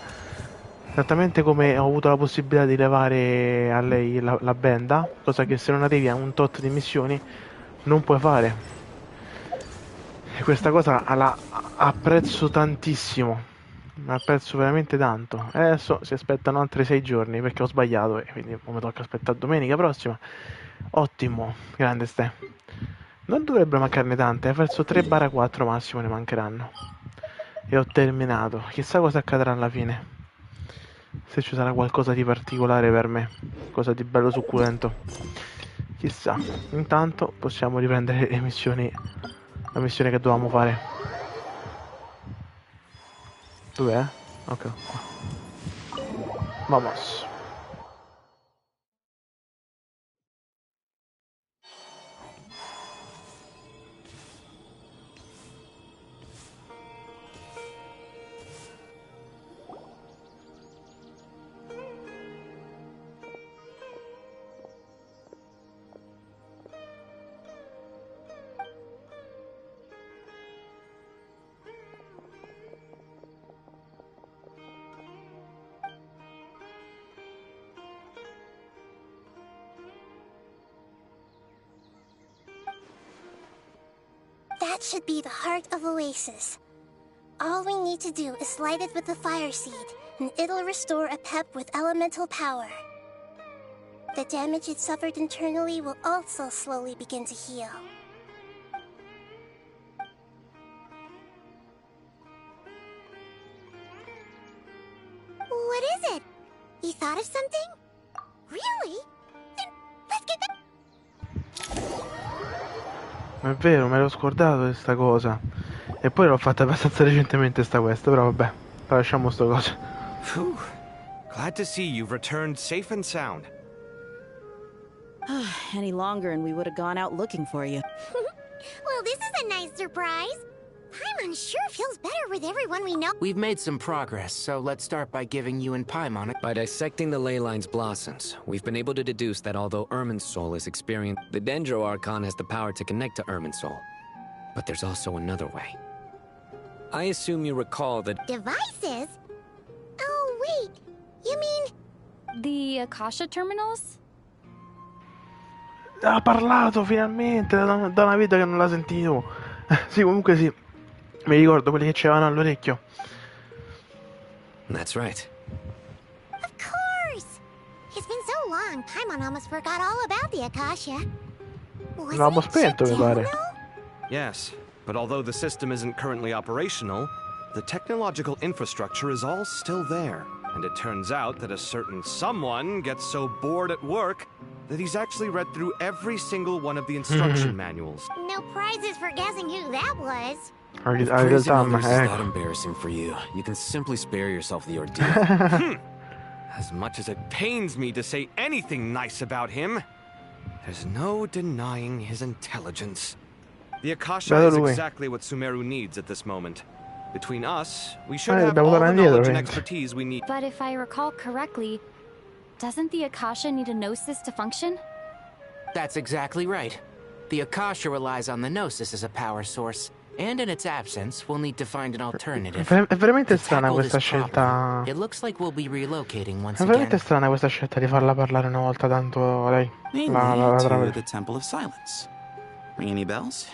Esattamente come ho avuto la possibilità di levare a lei la benda, cosa che se non arrivi a un tot di missioni non puoi fare. E questa cosa la apprezzo tantissimo, la apprezzo veramente tanto. E adesso si aspettano altri 6 giorni perché ho sbagliato e quindi mi tocca aspettare domenica prossima. Ottimo, grande Ste. Non dovrebbero mancarne tante, verso 3/4 massimo ne mancheranno. E ho terminato. Chissà cosa accadrà alla fine. Se ci sarà qualcosa di particolare per me, qualcosa di bello succulento. Chissà. Intanto possiamo riprendere le missioni, la missione che dovevamo fare. Dov'è? Ok, qua. Vamos. That should be the heart of Oasis. All we need to do is light it with the fire seed, and it'll restore a pep with elemental power. The damage it suffered internally will also slowly begin to heal. What is it? You thought of something? Really? Then let's get back. È vero, me l'ho scordato questa cosa. E poi l'ho fatta abbastanza recentemente sta quest, però vabbè, lasciamo sto cosa. Phew. Glad to see you've returned safe and sound. Any longer and we would have gone out looking for you. Well, this is a nice surprise. Paimon sure feels better with everyone we know. We've made some progress, so let's start by giving you and Paimon By dissecting the ley line's blossoms, we've been able to deduce that although Irminsul is experienced, the Dendro Archon has the power to connect to Irminsul. But there's also another way. I assume you recall that... Devices? Oh, wait. You mean... The Akasha terminals? Ha parlato finalmente, da una vita che non la sentivo. Sì, comunque sì. Mi ricordo quelli che c'erano all'orecchio. That's right. Of course! It's been so long, Paimon almost forgot all about the Akasha. L'abbiamo spento, mi pare. Yes, but although the system isn't currently operational, the technological infrastructure is all still there. And it turns out that a certain someone gets so bored at work that he's actually read through every single one of the instruction manuals. No prizes for guessing who that was. If praising others is that embarrassing for you, you can simply spare yourself the ordeal. As much as it pains me to say anything nice about him, there's no denying his intelligence. The Akasha is exactly what Sumeru needs at this moment. Between us, we should have all the knowledge and expertise we need. But if I recall correctly, doesn't the Akasha need a Gnosis to function? That's exactly right. The Akasha relies on the Gnosis as a power source, and in its absence, we'll need to find an alternative. È veramente strana questa scelta. It looks like we'll be relocating once È again. veramente strana questa scelta di farla parlare una volta tanto lei. To the Temple of Silence. Ring any bells?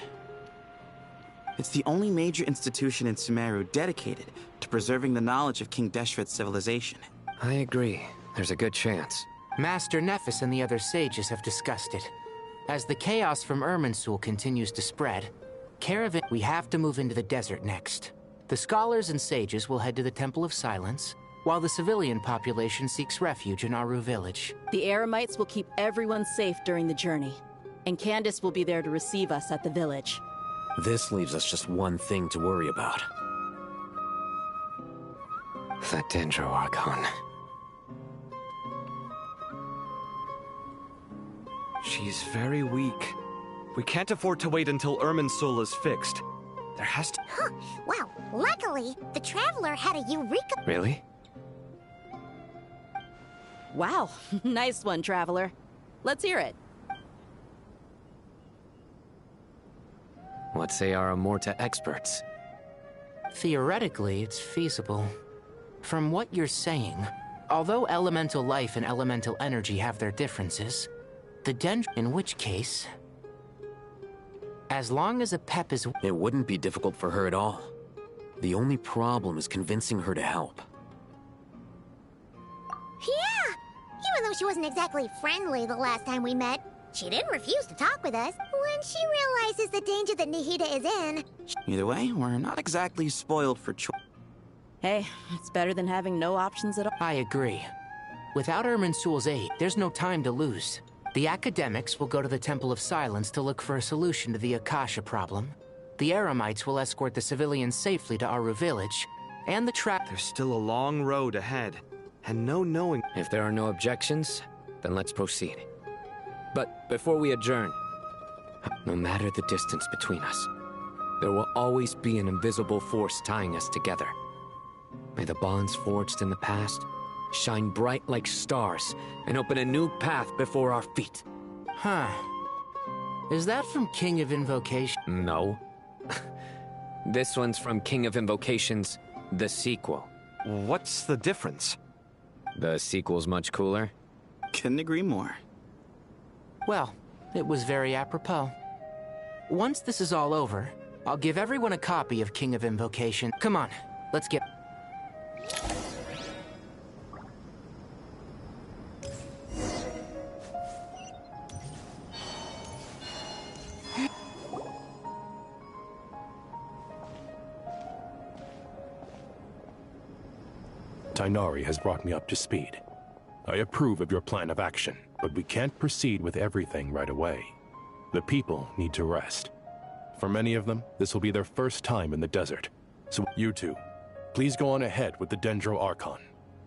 It's the only major institution in Sumeru dedicated to preserving the knowledge of King Deshret's civilization. I agree. There's a good chance. Master Nephis and the other sages have discussed it. As the chaos from Irminsul continues to spread, we have to move into the desert next. The scholars and sages will head to the Temple of Silence, while the civilian population seeks refuge in Aru village. The Eremites will keep everyone safe during the journey, and Candace will be there to receive us at the village. This leaves us just one thing to worry about. The Dendro Archon. She's very weak. We can't afford to wait until Irminsul is fixed. There has to... Huh. Wow, luckily, the Traveler had a eureka... Really? Wow, nice one, Traveler. Let's hear it. What say our Amorta experts? Theoretically, it's feasible. From what you're saying, although elemental life and elemental energy have their differences, the Dendro... In which case... As long as a pep is... It wouldn't be difficult for her at all. The only problem is convincing her to help. Yeah! Even though she wasn't exactly friendly the last time we met, she didn't refuse to talk with us. When she realizes the danger that Nahida is in... Either way, we're not exactly spoiled for choice. Hey, it's better than having no options at all. I agree. Without Irminsul's aid, there's no time to lose. The academics will go to the Temple of Silence to look for a solution to the Akasha problem. The Eremites will escort the civilians safely to Aru village, and the There's still a long road ahead, and no knowing... If there are no objections, then let's proceed. But before we adjourn, no matter the distance between us, there will always be an invisible force tying us together. May the bonds forged in the past shine bright like stars and open a new path before our feet. Huh. Is that from King of Invocation? No. This one's from King of Invocations, the sequel. What's the difference? The sequel's much cooler. Couldn't agree more. Well, it was very apropos. Once this is all over, I'll give everyone a copy of King of Invocation. Come on, let's get... Tainari has brought me up to speed. I approve of your plan of action, but we can't proceed with everything right away. The people need to rest. For many of them, this will be their first time in the desert. So you two, please go on ahead with the Dendro Archon.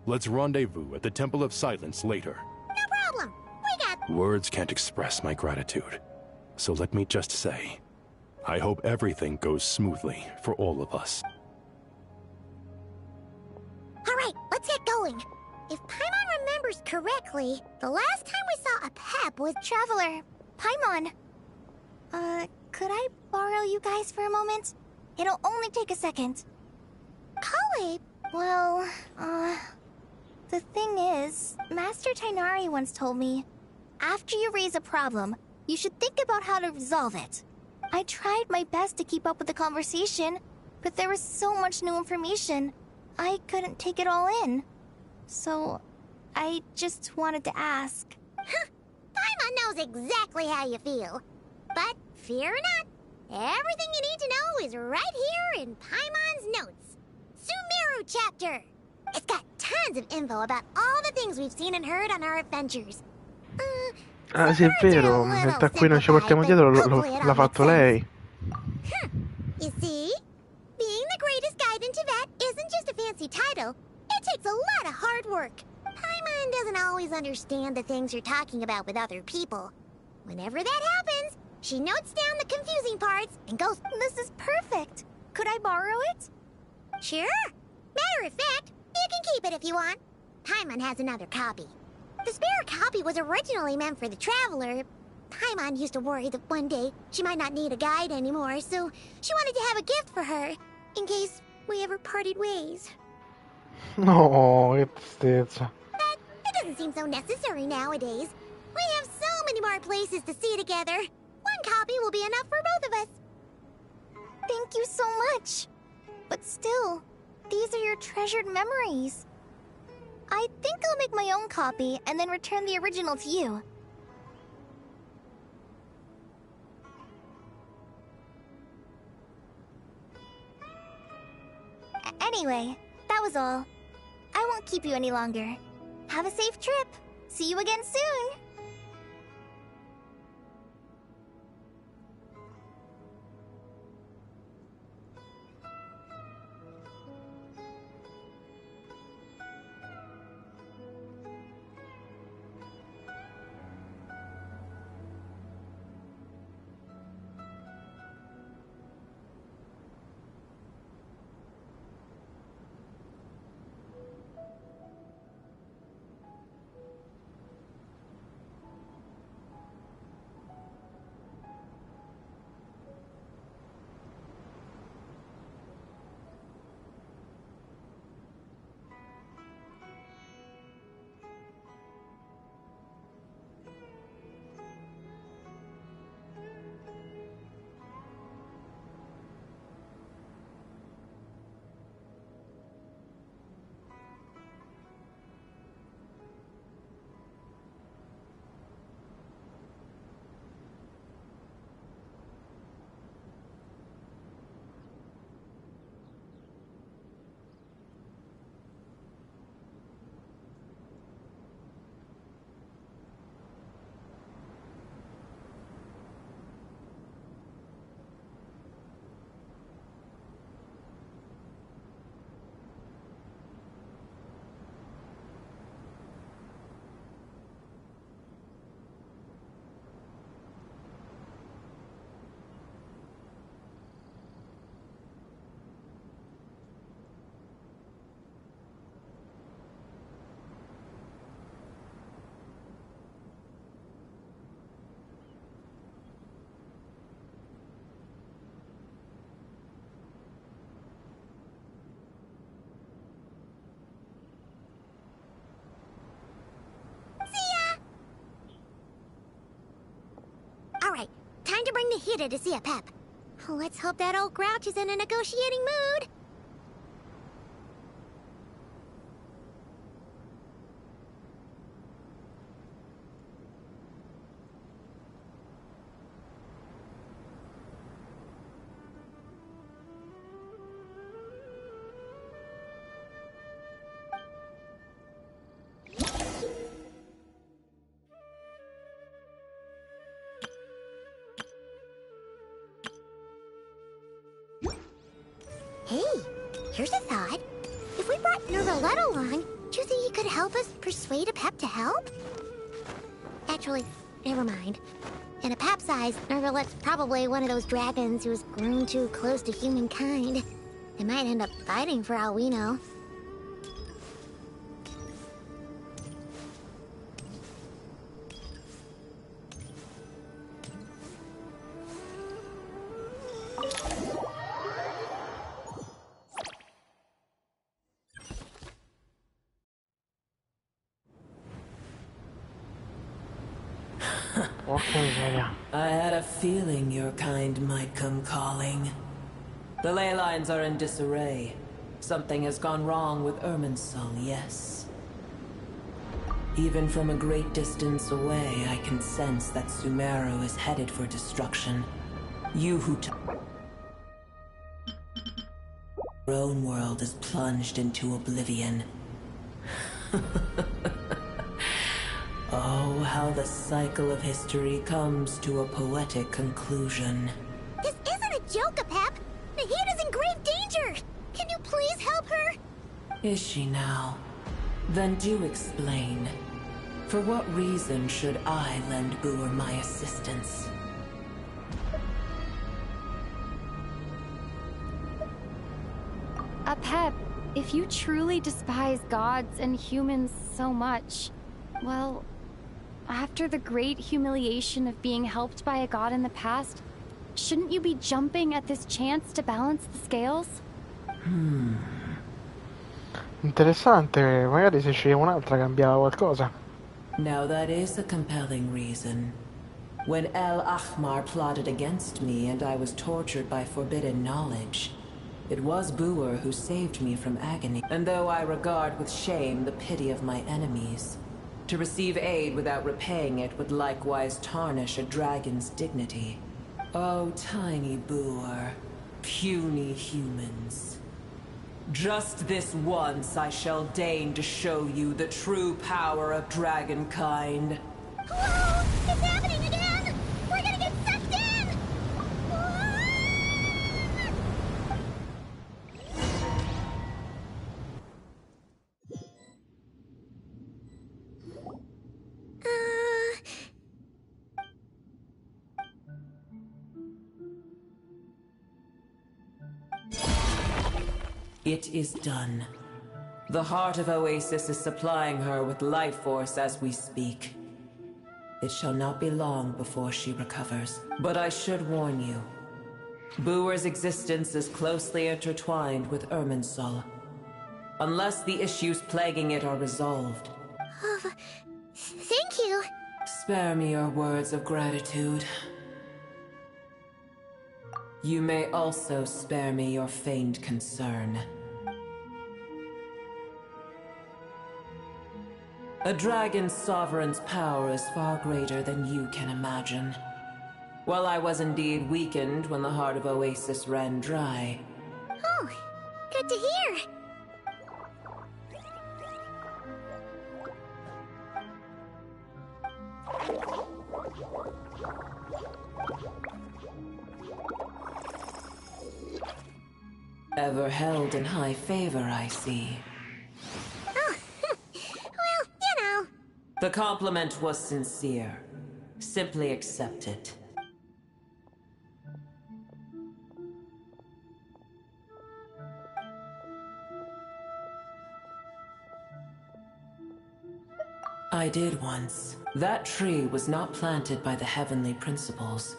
Let's rendezvous at the Temple of Silence later. No problem. We got... Words can't express my gratitude. So let me just say, I hope everything goes smoothly for all of us. Alright, let's get going. If Paimon remembers correctly, the last time we saw a Pep was... Traveler, Paimon. Could I borrow you guys for a moment? It'll only take a second. Cade? Well, the thing is, Master Tainari once told me, after you raise a problem, you should think about how to resolve it. I tried my best to keep up with the conversation, but there was so much new information, I couldn't take it all in. So, I just wanted to ask. Paimon knows exactly how you feel. But fear not, everything you need to know is right here in Paimon's notes. Sumeru chapter. It's got tons of info about all the things we've seen and heard on our adventures. Ah sì, è vero, il taccuino ci portiamo dietro l'ha fatto lei. You see? Being the greatest guide in Tibet isn't just a fancy title. It takes a lot of hard work. Paimon doesn't always understand the things you're talking about with other people. Whenever that happens, she notes down the confusing parts and goes, This is perfect. Could I borrow it? Sure. Matter of fact, you can keep it if you want. Paimon has another copy. The spare copy was originally meant for the Traveler. Paimon used to worry that one day she might not need a guide anymore, so she wanted to have a gift for her, in case we ever parted ways. No, che tristezza. But it doesn't seem so necessary nowadays. We have so many more places to see together. One copy will be enough for both of us. Thank you so much. But still, these are your treasured memories. I think I'll make my own copy and then return the original to you. Anyway, that was all. I won't keep you any longer. Have a safe trip. See you again soon. Alright, time to bring the Hida to see a Pep. Let's hope that old grouch is in a negotiating mood. Hey, here's a thought. If we brought Nervalette along, do you think he could help us persuade a Pep to help? Actually, never mind. In a Pep's eyes, Nervalette's probably one of those dragons who's grown too close to humankind. They might end up fighting for all we know. I had a feeling your kind might come calling. The ley lines are in disarray. Something has gone wrong with Irminsul, yes. Even from a great distance away, I can sense that Sumeru is headed for destruction. You who your own world is plunged into oblivion. Oh, how the cycle of history comes to a poetic conclusion. This isn't a joke, Pep! Nahida's in grave danger! Can you please help her? Is she now? Then do explain. For what reason should I lend Boer my assistance? Pep, if you truly despise gods and humans so much, well, after the great humiliation of being helped by a god in the past, shouldn't you be jumping at this chance to balance the scales? Interessante, magari se sceglievo un'altra cambiava qualcosa. Now that is a compelling reason. When El Ahmar plotted against me and I was tortured by forbidden knowledge, it was Boer who saved me from agony. And though I regard with shame the pity of my enemies, to receive aid without repaying it would likewise tarnish a dragon's dignity. Oh, tiny Boer, puny humans. Just this once I shall deign to show you the true power of dragonkind. Whoa! It's happening again! We're gonna get sucked in! It is done. The heart of Oasis is supplying her with life force as we speak. It shall not be long before she recovers. But I should warn you. Boer's existence is closely intertwined with Irminsul. Unless the issues plaguing it are resolved. Thank you. Spare me your words of gratitude. You may also spare me your feigned concern. A dragon's sovereign's power is far greater than you can imagine. While I was indeed weakened when the heart of Oasis ran dry. Oh, good to hear. Ever held in high favor, I see. Oh, well, you know. The compliment was sincere. Simply accept it. I did once. That tree was not planted by the heavenly principles.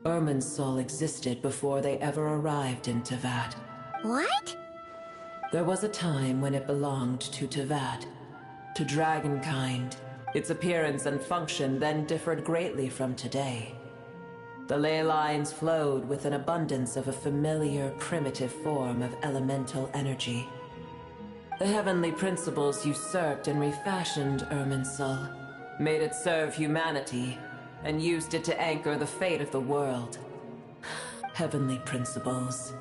Irminsul existed before they ever arrived in Teyvat. What? There was a time when it belonged to Teyvat, to dragonkind. Its appearance and function then differed greatly from today. The ley lines flowed with an abundance of a familiar, primitive form of elemental energy. The heavenly principles usurped and refashioned Irminsul, made it serve humanity, and used it to anchor the fate of the world. Heavenly principles,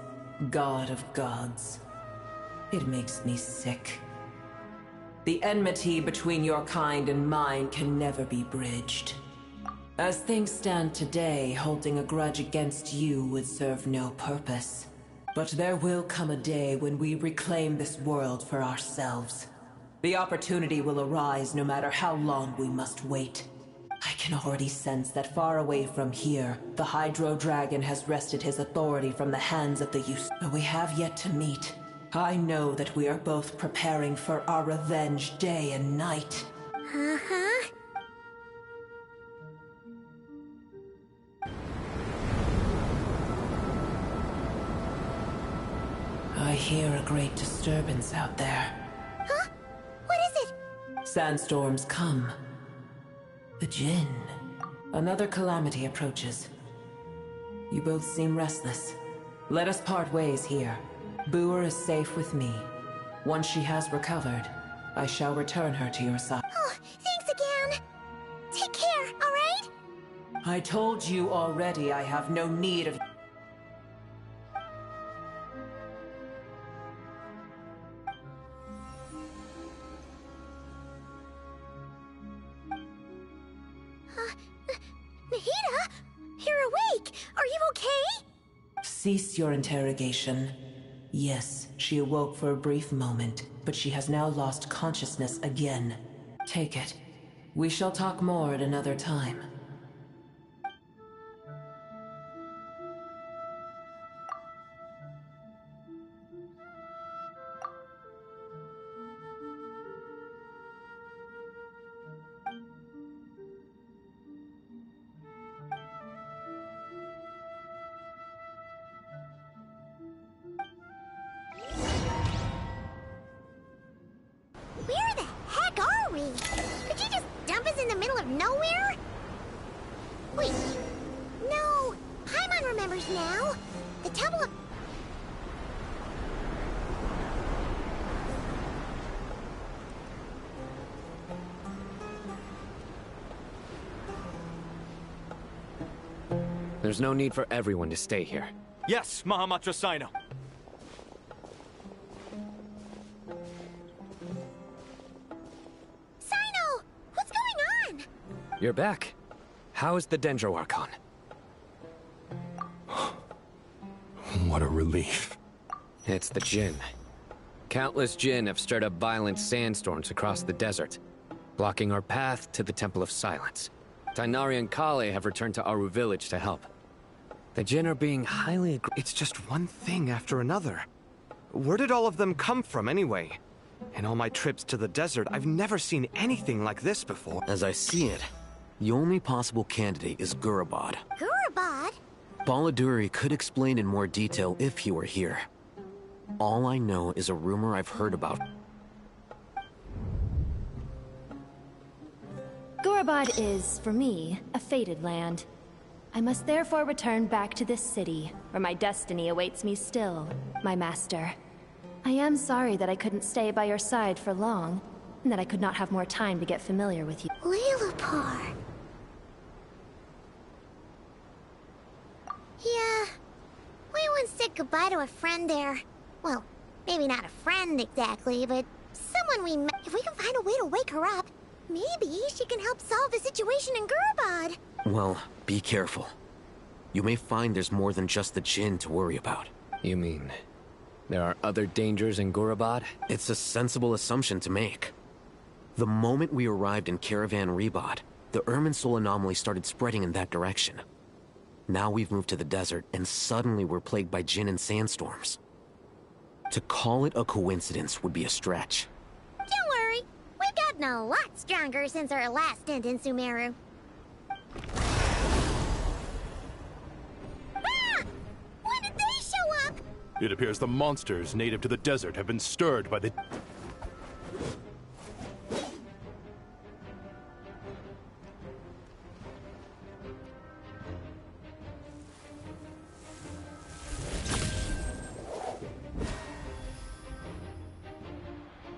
god of gods. It makes me sick. The enmity between your kind and mine can never be bridged. As things stand today, holding a grudge against you would serve no purpose. But there will come a day when we reclaim this world for ourselves. The opportunity will arise no matter how long we must wait. I can already sense that far away from here, the Hydro Dragon has wrested his authority from the hands of the youth. Though we have yet to meet, I know that we are both preparing for our revenge day and night. Uh-huh. I hear a great disturbance out there. Huh? What is it? Sandstorms come. The Djinn. Another calamity approaches. You both seem restless. Let us part ways here. Boer is safe with me. Once she has recovered, I shall return her to your side. Oh, thanks again. Take care, alright? I told you already I have no need of... Nahida? You're awake! Are you okay? Cease your interrogation. Yes, she awoke for a brief moment, but she has now lost consciousness again. Take it. We shall talk more at another time. Where the heck are we? Did you just dump us in the middle of nowhere? Wait. No. Paimon remembers now. The Temple of... There's no need for everyone to stay here. Yes, Mahamatra Sino. Sino! What's going on? You're back. How's the Dendro Archon? What a relief. It's the Djinn. Countless Djinn have stirred up violent sandstorms across the desert, blocking our path to the Temple of Silence. Tainari and Cade have returned to Aru village to help. The Djinn are being highly It's just one thing after another. Where did all of them come from anyway? In all my trips to the desert, I've never seen anything like this before. As I see it, the only possible candidate is Gurabad. Gurabad? Baladuri could explain in more detail if he were here. All I know is a rumor I've heard about. Gurabad is, for me, a fated land. I must therefore return back to this city, where my destiny awaits me still, my master. I am sorry that I couldn't stay by your side for long, and that I could not have more time to get familiar with you. Lilipar. Yeah. We once said goodbye to a friend there. Well, maybe not a friend exactly, but someone we met. If we can find a way to wake her up, maybe she can help solve the situation in Gurabad. Well, be careful. You may find there's more than just the Djinn to worry about. You mean there are other dangers in Gurabad? It's a sensible assumption to make. The moment we arrived in Caravan Rebod, the Irminsul anomaly started spreading in that direction. Now we've moved to the desert, and suddenly we're plagued by Djinn and sandstorms. To call it a coincidence would be a stretch. Don't worry. We've gotten a lot stronger since our last stint in Sumeru. Ah! When did they show up? It appears the monsters native to the desert have been stirred by the...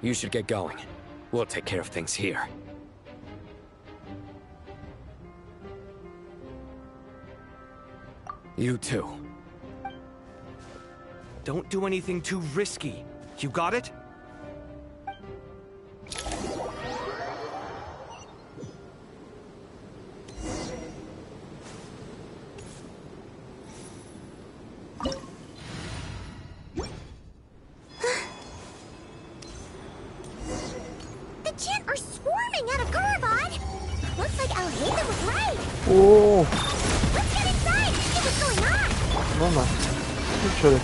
You should get going. We'll take care of things here. You too. Don't do anything too risky. You got it? Nathan was right. Oh, Let's get inside and see what's going on. mamma, che succede?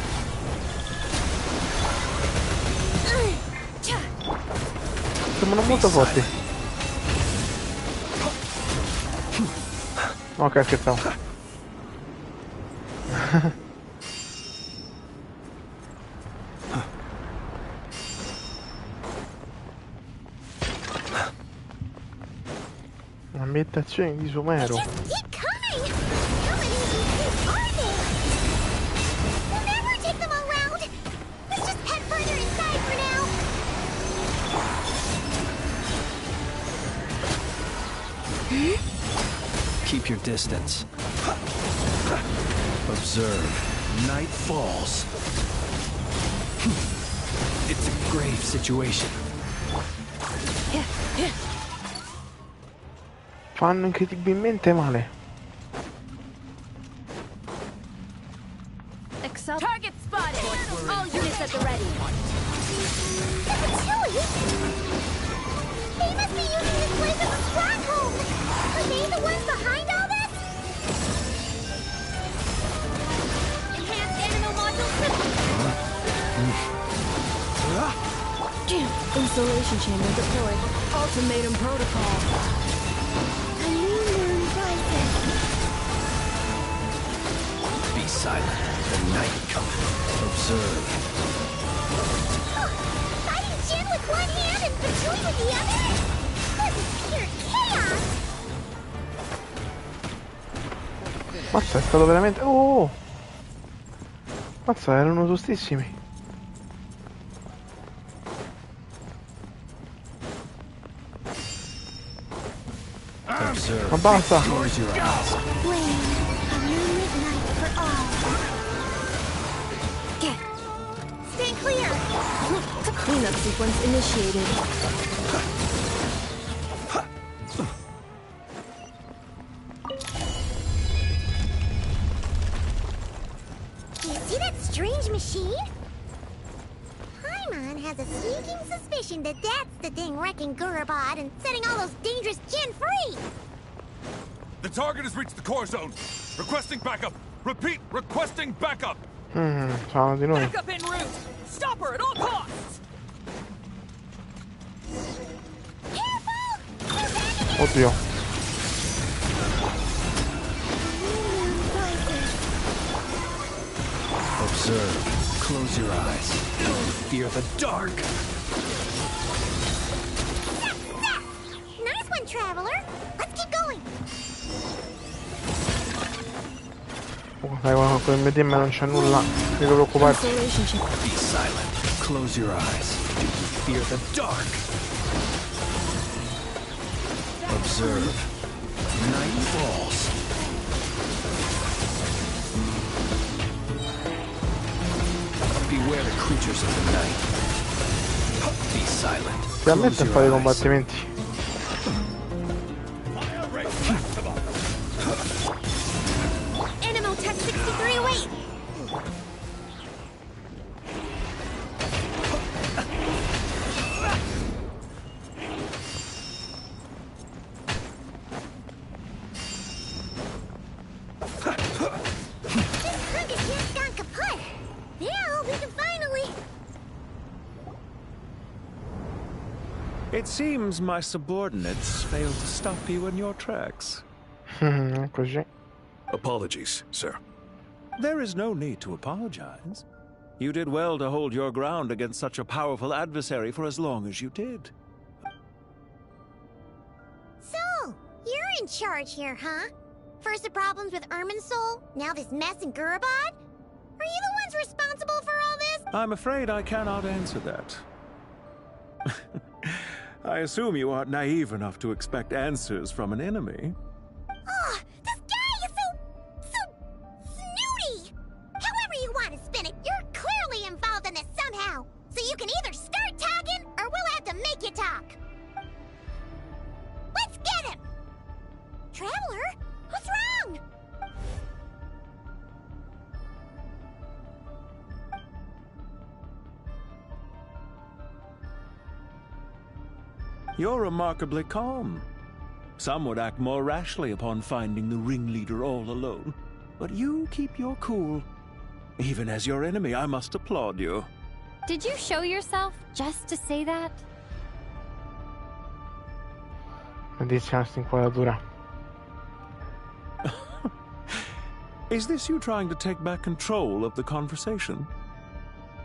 Sembrano molto forti. Ok, scherzavo. Ambientazioni di Sumero. Keep coming. How many of these things are there? We'll never take them all round. Let's just head further inside for now. Keep your distance. Observe. Night falls. It's a grave situation. Fanno incredibilmente male. Target spotted! All units at the ready. They must be using this place as a stronghold. Are they the ones behind all this? Enhanced animal module Installation chamber deployed. Ultimatum protocol. A new moon rises. Be silent. The night cometh. Observe. Fighting Jin with one hand and Patchouli with the other? This is pure chaos! Mazza, è stato veramente... Oh! Mazza, erano tostissimi. Ma basta! Stay clear! Cleanup sequence initiated. You see that strange machine? Paimon has a sneaking suspicion that that's the thing wrecking Gurabad and setting all those dangerous Jin free! The target has reached the core zone. Requesting backup. Repeat, requesting backup. Sono di noi. Backup en route! Stop her at all costs! Oddio. Observe. Close your eyes. Fear the dark. Nice one, Traveler! Let's keep going! Dai, con il mio team non c'è nulla di cui preoccuparsi. Be silent. Close your eyes. Do you fear the dark? Observe. Night falls. Beware the creatures of the night. Be silent. Finalmente un po' di combattimenti. Tech 63 away! It seems my subordinates failed to stop you in your tracks. Così. Apologies, sir. There is no need to apologize. You did well to hold your ground against such a powerful adversary for as long as you did. So, you're in charge here, huh? First the problems with Irminsul, now this mess in Gurabad? Are you the ones responsible for all this? I'm afraid I cannot answer that. I assume you aren't naive enough to expect answers from an enemy. Oh, this guy is so snooty! However you want to spin it, you're clearly involved in this somehow. So you can either start talking, or we'll have to make you talk. Let's get him! Traveler, what's wrong? You're remarkably calm. Some would act more rashly upon finding the ringleader all alone. But you keep your cool. Even as your enemy, I must applaud you. Did you show yourself just to say that? Bellissima questa inquadratura. Is this you trying to take back control of the conversation?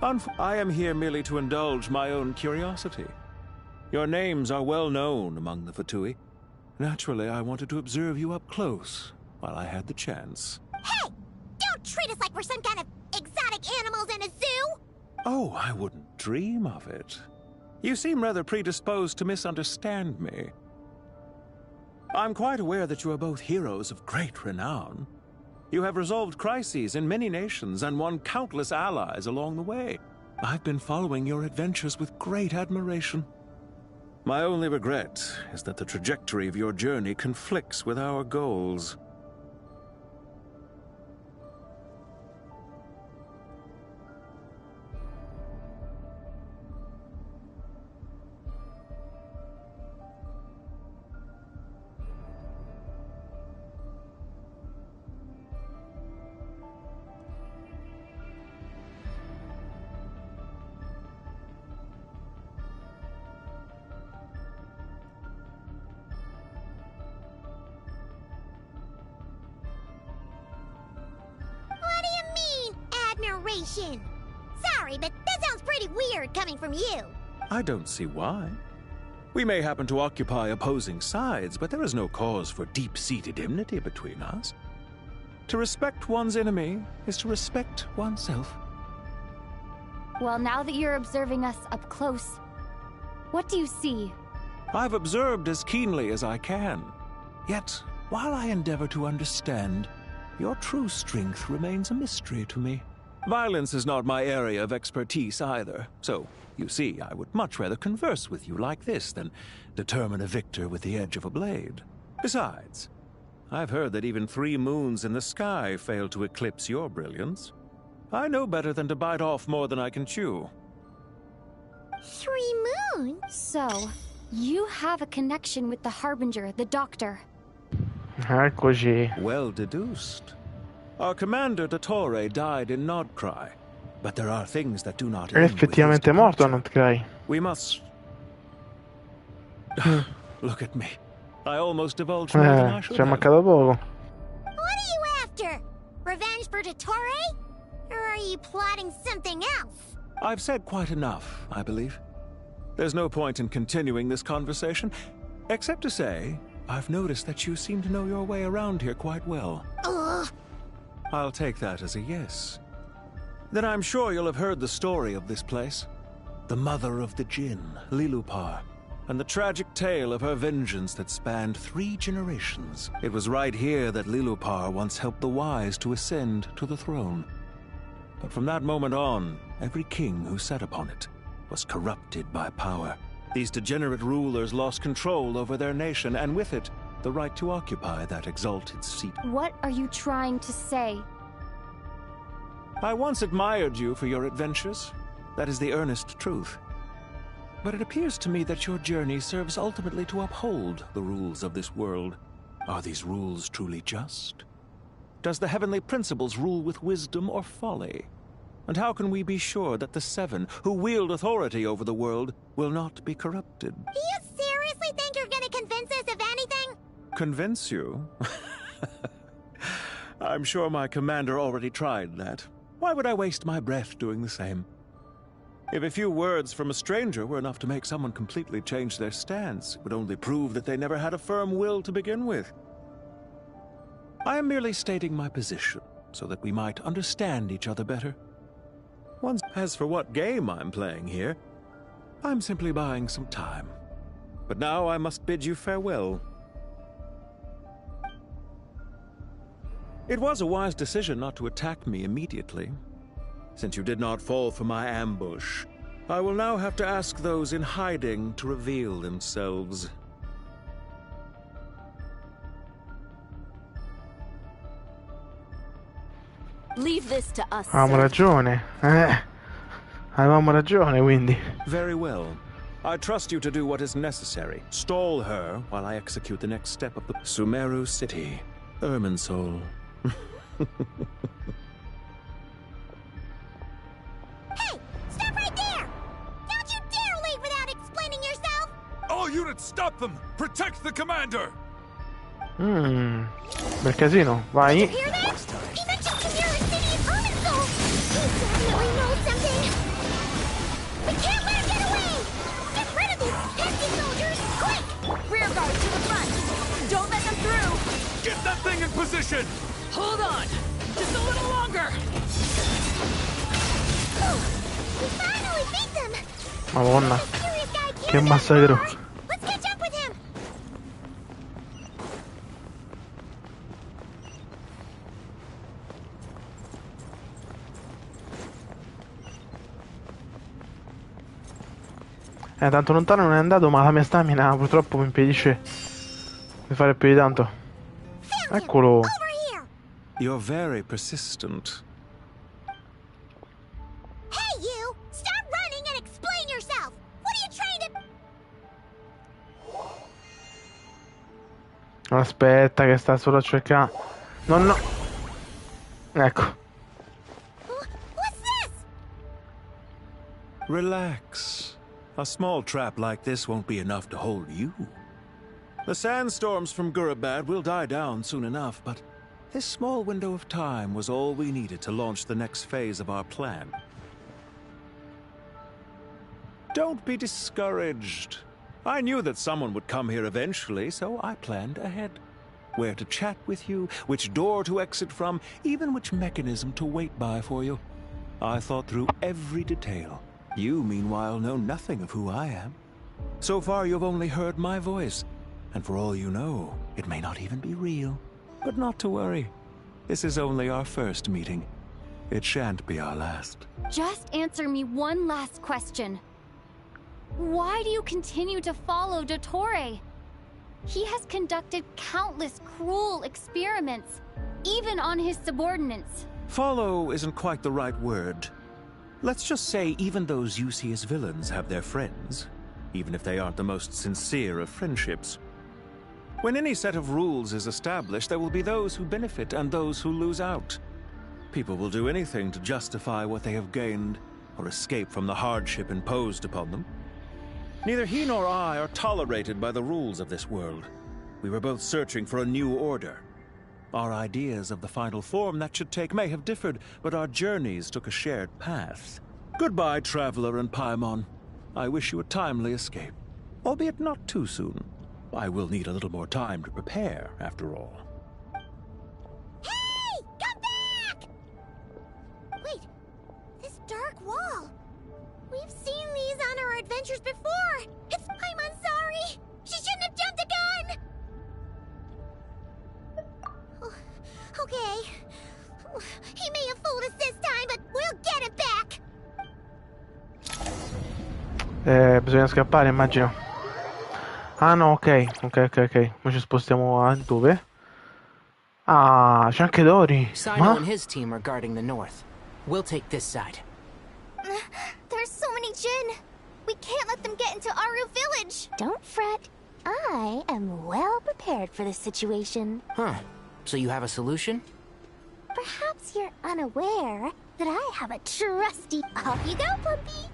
I am here merely to indulge my own curiosity. Your names are well known among the Fatui. Naturally, I wanted to observe you up close while I had the chance. Hey! Don't treat us like we're some kind of exotic animals in a zoo! Oh, I wouldn't dream of it. You seem rather predisposed to misunderstand me. I'm quite aware that you are both heroes of great renown. You have resolved crises in many nations and won countless allies along the way. I've been following your adventures with great admiration. My only regret is that the trajectory of your journey conflicts with our goals. Sorry, but that sounds pretty weird coming from you. I don't see why. We may happen to occupy opposing sides, but there is no cause for deep-seated enmity between us. To respect one's enemy is to respect oneself. Well, now that you're observing us up close, what do you see? I've observed as keenly as I can. Yet, while I endeavor to understand, your true strength remains a mystery to me. Violence is not my area of expertise either, so, you see, I would much rather converse with you like this than determine a victor with the edge of a blade. Besides, I've heard that even 3 moons in the sky fail to eclipse your brilliance. I know better than to bite off more than I can chew. 3 moons? So, you have a connection with the Harbinger, the Doctor. Eccoci. Well deduced. Our commander, Tutto, died in Nodcry, but there are things that do not È effettivamente morto a Nodcry. We must... Look at me. I almost divulged more than I should ci è have. mancato poco. What are you after? Revenge for Tutto? Or are you plotting something else? I've said quite enough, I believe. There's no point in continuing this conversation, except to say, I've noticed that you seem to know your way around here quite well. Ugh. I'll take that as a yes. Then I'm sure you'll have heard the story of this place. The mother of the Jinn, Lilupar, and the tragic tale of her vengeance that spanned 3 generations. It was right here that Lilupar once helped the wise to ascend to the throne. But from that moment on, every king who sat upon it was corrupted by power. These degenerate rulers lost control over their nation, and with it, the right to occupy that exalted seat. What are you trying to say? I once admired you for your adventures. That is the earnest truth. But it appears to me that your journey serves ultimately to uphold the rules of this world. Are these rules truly just? Does the heavenly principles rule with wisdom or folly? And how can we be sure that the 7 who wield authority over the world will not be corrupted? Do you seriously think you're gonna convince us of anything? Convince you? I'm sure my commander already tried that. Why would I waste my breath doing the same? If a few words from a stranger were enough to make someone completely change their stance, it would only prove that they never had a firm will to begin with. I am merely stating my position, so that we might understand each other better. As for what game I'm playing here, I'm simply buying some time. But now I must bid you farewell. It was a wise decision not to attack me immediately. Since you did not fall for my ambush, I will now have to ask those in hiding to reveal themselves. Leave this to us. Avevamo ragione. Avevamo ragione, quindi. Very well. I trust you to do what is necessary. Stall her while I execute the next step of the Sumeru City. Irminsul. Hey! Stop right there! Don't you dare leave without explaining yourself! All units, stop them! Protect the commander! Bel casino, vai. Did you hear that? He mentioned Sumeru City and Irminsul! He definitely knows something! We can't let him get away! Get rid of these pesky soldiers, quick! Rear guard to the front! Don't let them through! Get that thing in position! Hold on! Just a little longer! We finally beat them! Madonna, Mysterious guy che can't massacro. Let's catch up with him! Tanto lontano non è andato, ma la mia stamina purtroppo mi impedisce di fare più di tanto. Eccolo. You're very persistent. Hey, you! Stop running and explain yourself! What are you trying to... Aspetta che sta solo a cercare. No. Ecco. What's this? Relax. A small trap like this won't be enough to hold you. The sandstorms from Gurabad will die down soon enough, but this small window of time was all we needed to launch the next phase of our plan. Don't be discouraged. I knew that someone would come here eventually, so I planned ahead. Where to chat with you, which door to exit from, even which mechanism to wait by for you. I thought through every detail. You, meanwhile, know nothing of who I am. So far, you've only heard my voice. And for all you know, it may not even be real. But not to worry. This is only our first meeting. It shan't be our last. Just answer me one last question. Why do you continue to follow Dottore? He has conducted countless cruel experiments, even on his subordinates. Follow isn't quite the right word. Let's just say even those you see as villains have their friends, even if they aren't the most sincere of friendships. When any set of rules is established, there will be those who benefit and those who lose out. People will do anything to justify what they have gained, or escape from the hardship imposed upon them. Neither he nor I are tolerated by the rules of this world. We were both searching for a new order. Our ideas of the final form that should take may have differed, but our journeys took a shared path. Goodbye, Traveler and Paimon. I wish you a timely escape, albeit not too soon. I will need a little more time to prepare, after all. Hey! Come back! Wait, this dark wall. We've seen these on our adventures before. I'm sorry. She shouldn't have jumped the gun. Okay. He may have fooled us this time, but we'll get it back. Bisogna scappare, immagino. Ah no, ok. Ora ci spostiamo a dove? Ah, c'è anche Dori. Sino and his team are guarding the north. We'll take this side. There's so many Jin. We can't let them get into Aru village. Don't fret. I am well prepared for this situation. Huh. So you have a solution? Perhaps you're unaware that I have a trusty... Off you go, Plumpy!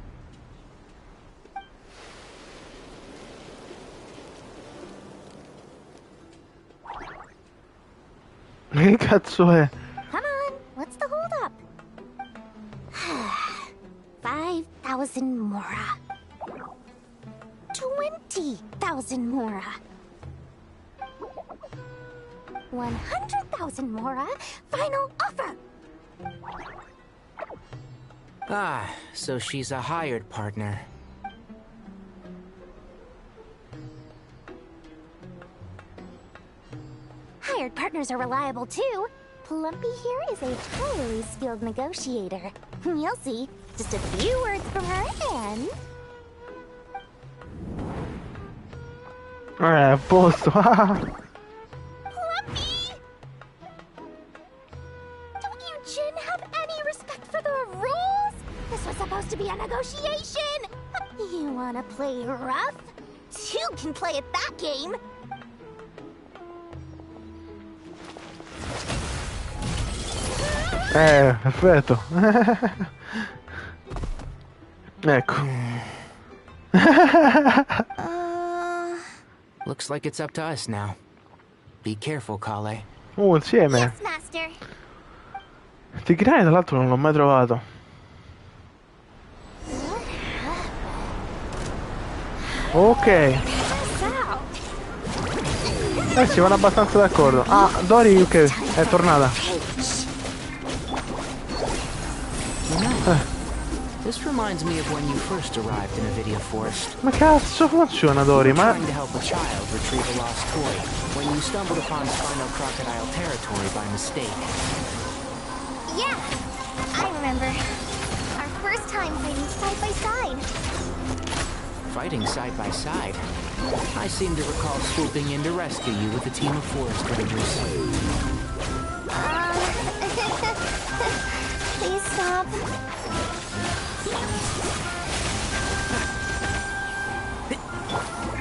Che cazzo è? Come on, what's the holdup? 5,000 mora. 20,000 mora. 100,000 mora. Final offer. Ah, so she's a hired partner. Hired partners are reliable too. Plumpy here is a totally skilled negotiator. You'll see. Just a few words from her and... A posto. Plumpy! Don't you Jin have any respect for the rules? This was supposed to be a negotiation. You wanna play play rough? Two can play at that game. Perfetto. Ecco. Looks like it's up to us now. Be careful, Cade. Insieme. Yes, Master. Tigray tra l'altro non l'ho mai trovato. Ok. Si vanno abbastanza d'accordo. Ah, Dori ok, è tornata. This reminds me of when you first arrived in Avidia Forest. Ma cazzo funziona Dori, ma... Trying to help a child retrieve a lost toy when you stumbled upon Spinal Crocodile territory by mistake. Yeah, I remember. Our first time fighting side by side. Fighting side by side? I seem to recall swooping in to rescue you with a team of forest rangers. Please stop.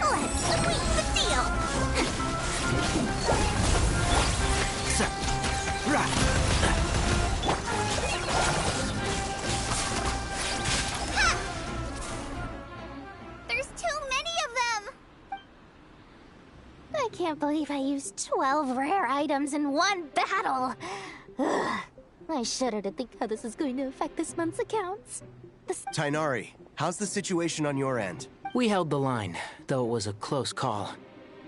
Let's sweeten the deal. There's too many of them! I can't believe I used 12 rare items in one battle. Ugh. I shudder to think how this is going to affect this month's accounts. Tainari, how's the situation on your end? We held the line, though it was a close call.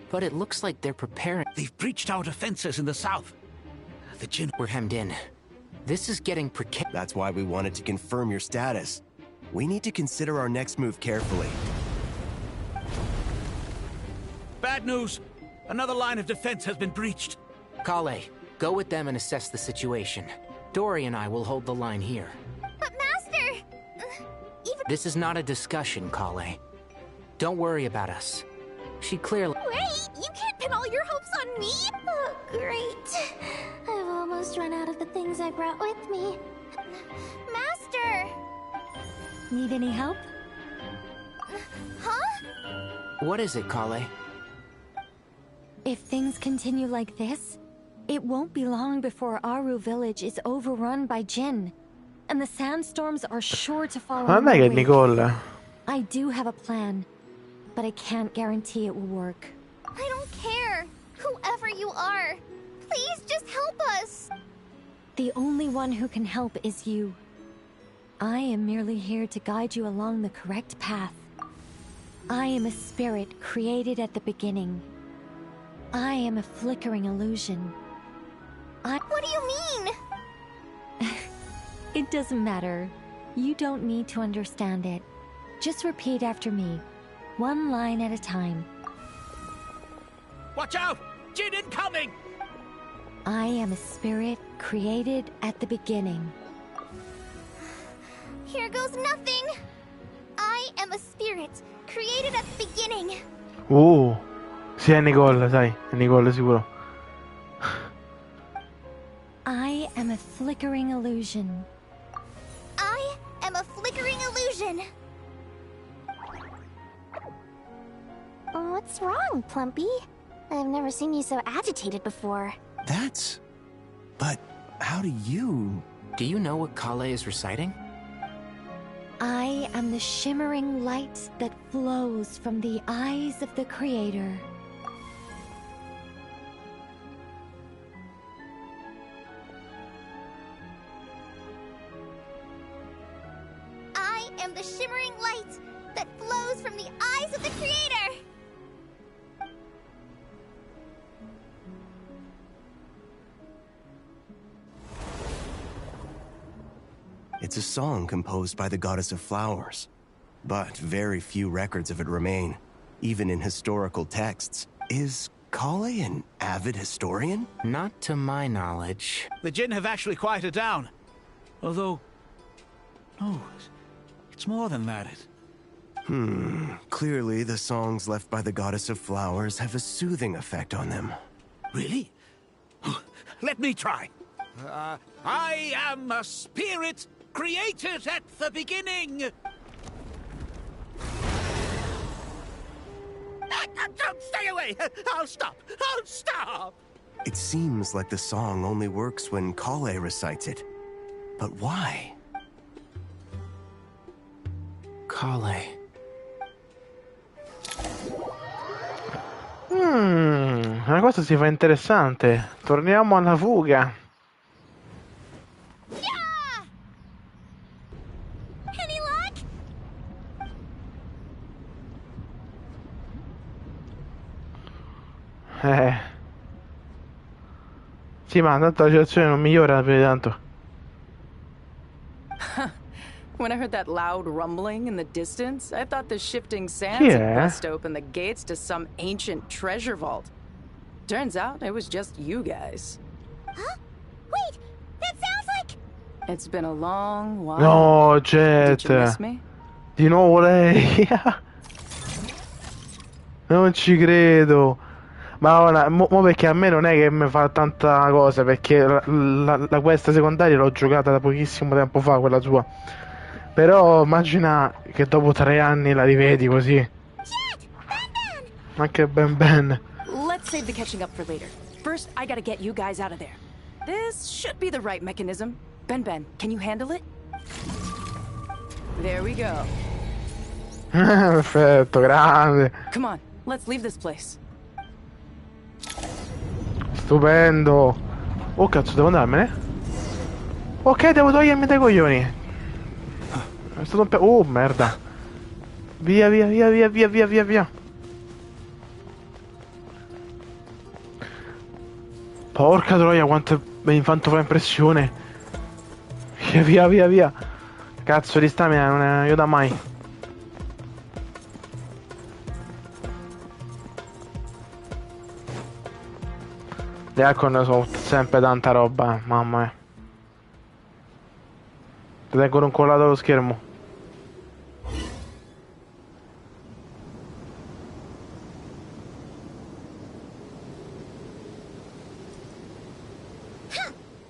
But it looks like they're preparing. They've breached our defenses in the south. The Jinn were hemmed in. This is getting precarious. That's why we wanted to confirm your status. We need to consider our next move carefully. Bad news! Another line of defense has been breached. Cade, go with them and assess the situation. Dory and I will hold the line here. But Master! This is not a discussion, Cade. Don't worry about us. She clearly... Wait! You can't pin all your hopes on me! Oh, great. I've almost run out of the things I brought with me. Master! Need any help? Huh? What is it, Cade? If things continue like this, it won't be long before Aru village is overrun by Jinn. And the sandstorms are sure to follow. Non è che Nicole. I do have a plan, but I can't guarantee it will work. I don't care. Whoever you are, please just help us. The only one who can help is you. I am merely here to guide you along the correct path. I am a spirit created at the beginning. I am a flickering illusion. What do you mean? It doesn't matter. You don't need to understand it. Just repeat after me, one line at a time. Watch out! Jinn incoming! I am a spirit created at the beginning. Here goes nothing. I am a spirit created at the beginning. Sì, è Nicole, sai. È Nicole sicuro. I am a flickering illusion. I am a flickering illusion. What's wrong, Plumpy? I've never seen you so agitated before. But how do you... Do you know what Cade is reciting? I am the shimmering light that flows from the eyes of the Creator. I am the shimmering light that flows from the eyes of the Creator! It's a song composed by the goddess of flowers. But very few records of it remain, even in historical texts. Is Cade an avid historian? Not to my knowledge. The Jinn have actually quieted down. Although... no, it's more than that. Clearly the songs left by the goddess of flowers have a soothing effect on them. Really? Let me try. I am a spirit created at the beginning. Hey, I'll stop! I'll stop! It seems like the song only works when Cade recites it. But why? Cade. La cosa si fa interessante. Torniamo alla fuga. Any luck? Sì, ma tanto la situazione non migliora più di tanto. When I heard that loud rumbling in the distance, I thought the shifting sands Chi had è? bust open the gates to some ancient treasure vault. Turns out it was just you guys. Huh? Wait, that sounds like... It's been a long while. No, Jet. Did you miss me? Di nuovo lei. Non ci credo. Ma ora, mo perché a me non è che mi fa tanta cosa, perché la quest secondaria l'ho giocata da pochissimo tempo fa, quella sua. Però immagina che dopo 3 anni la rivedi così. Jet! Ben! Anche ben. Let's save the catching up for later. First, I gotta get you guys out of there. This should be the right mechanism. Ben, can you handle it? There we go. Perfetto, grande. Come on, let's leave this place. Stupendo. Oh cazzo, devo andarmene? Ok, devo togliermi dai coglioni. È stato un oh merda. Via. Porca troia, quanto mi fanno fa impressione. Via. Cazzo di stamina non aiuta mai. Le Icon sono sempre tanta roba, mamma mia. Ti tengono incollato allo schermo.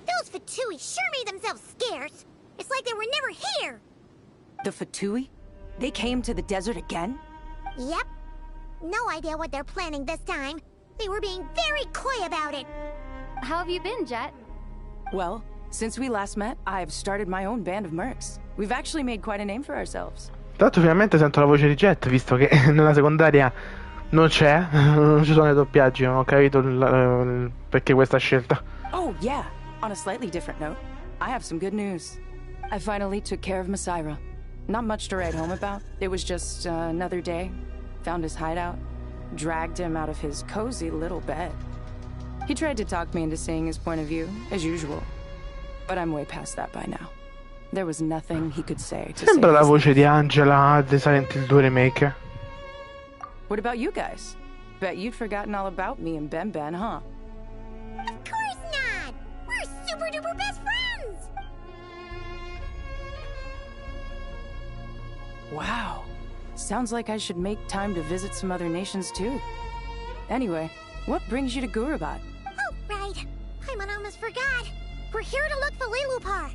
Those Fatui sure made themselves scarce. It's like they were never here. The Fatui? They came to the desert again? Yep. No idea what they're planning this time. They were being very coy about it. How have you been, Jet? Well, since we last met, I've started my own band of mercs. We've actually made quite a name for ourselves. Tra l'altro finalmente sento la voce di Jet, visto che nella secondaria non c'è, non ci sono i doppiaggi, non ho capito perché questa scelta. Oh, yeah. On a slightly different note, I have some good news. I finally took care of Masaira. Not much to write home about. It was just another day. Found his hideout. Dragged him out of his cozy little bed. He tried to talk me into seeing his point of view, as usual. But I'm way past that by now. There was nothing he could say to Sembra save la his voce life. di Angela di Silent Hill 2 Remake. What about you guys? Bet you'd forgotten all about me and Ben, huh? Of course not! We're super duper best friends! Wow. Sounds like I should make time to visit some other nations too. Anyway, what brings you to Gurabat? Oh, right. I almost forgot. We're here to look for Lilupar.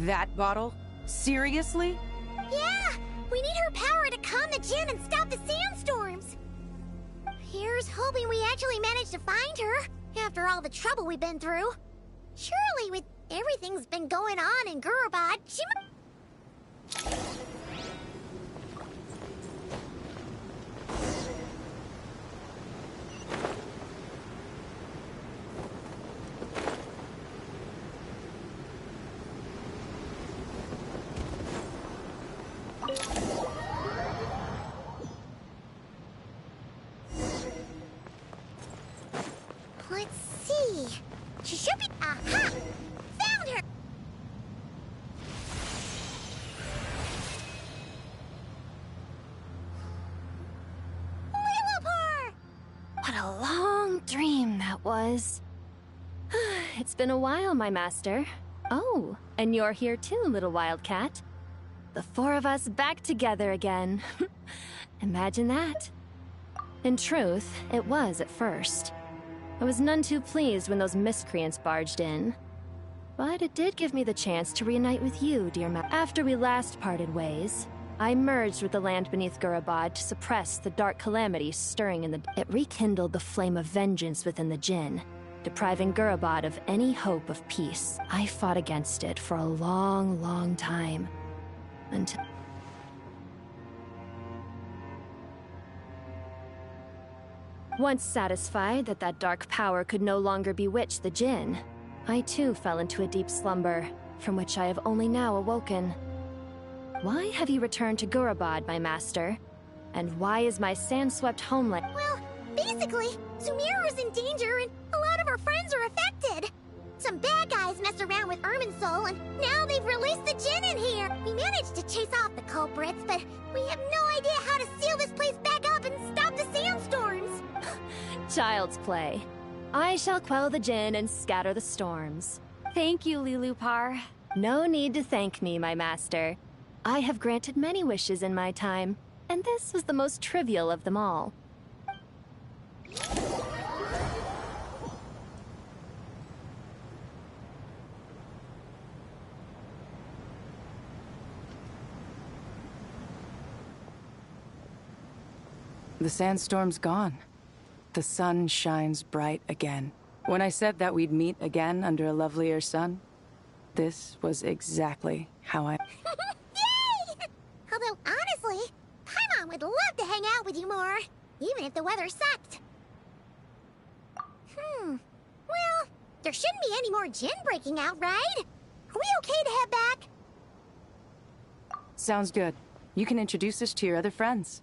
That bottle? Seriously? Yeah! We need her power to calm the Jinn and stop the sandstorms. Here's hoping we actually manage to find her, after all the trouble we've been through. Surely, with everything's been going on in Gurabat, she Let's see. She should be... Aha! Found her! Lilupar! What a long dream that was. It's been a while, my master. Oh, and you're here too, little wildcat. The 4 of us back together again. Imagine that. In truth, it was at first. I was none too pleased when those miscreants barged in. But it did give me the chance to reunite with you, dear after we last parted ways. I merged with the land beneath Gurabad to suppress the dark calamity stirring in the... It rekindled the flame of vengeance within the Jinn, depriving Gurabad of any hope of peace. I fought against it for a long, long time. Until... Once satisfied that that dark power could no longer bewitch the Jinn, I too fell into a deep slumber, from which I have only now awoken. Why have you returned to Gurabad, my master? And why is my sand-swept homeland... Well, basically, Sumeru's in danger and a lot of our friends are affected. Some bad guys messed around with Irminsul and now they've released the Jinn in here. We managed to chase off the culprits, but we have no idea how to seal this place back up and stop the sandstorms. Child's play. I shall quell the Jinn and scatter the storms. Thank you, Lilupar. No need to thank me, my master. I have granted many wishes in my time, and this was the most trivial of them all. The sandstorm's gone. The sun shines bright again. When I said that we'd meet again under a lovelier sun, this was exactly how I... Yay! Although, honestly, Paimon would love to hang out with you more, even if the weather sucked. Well, there shouldn't be any more Jinn breaking out, right? Are we okay to head back? Sounds good. You can introduce us to your other friends.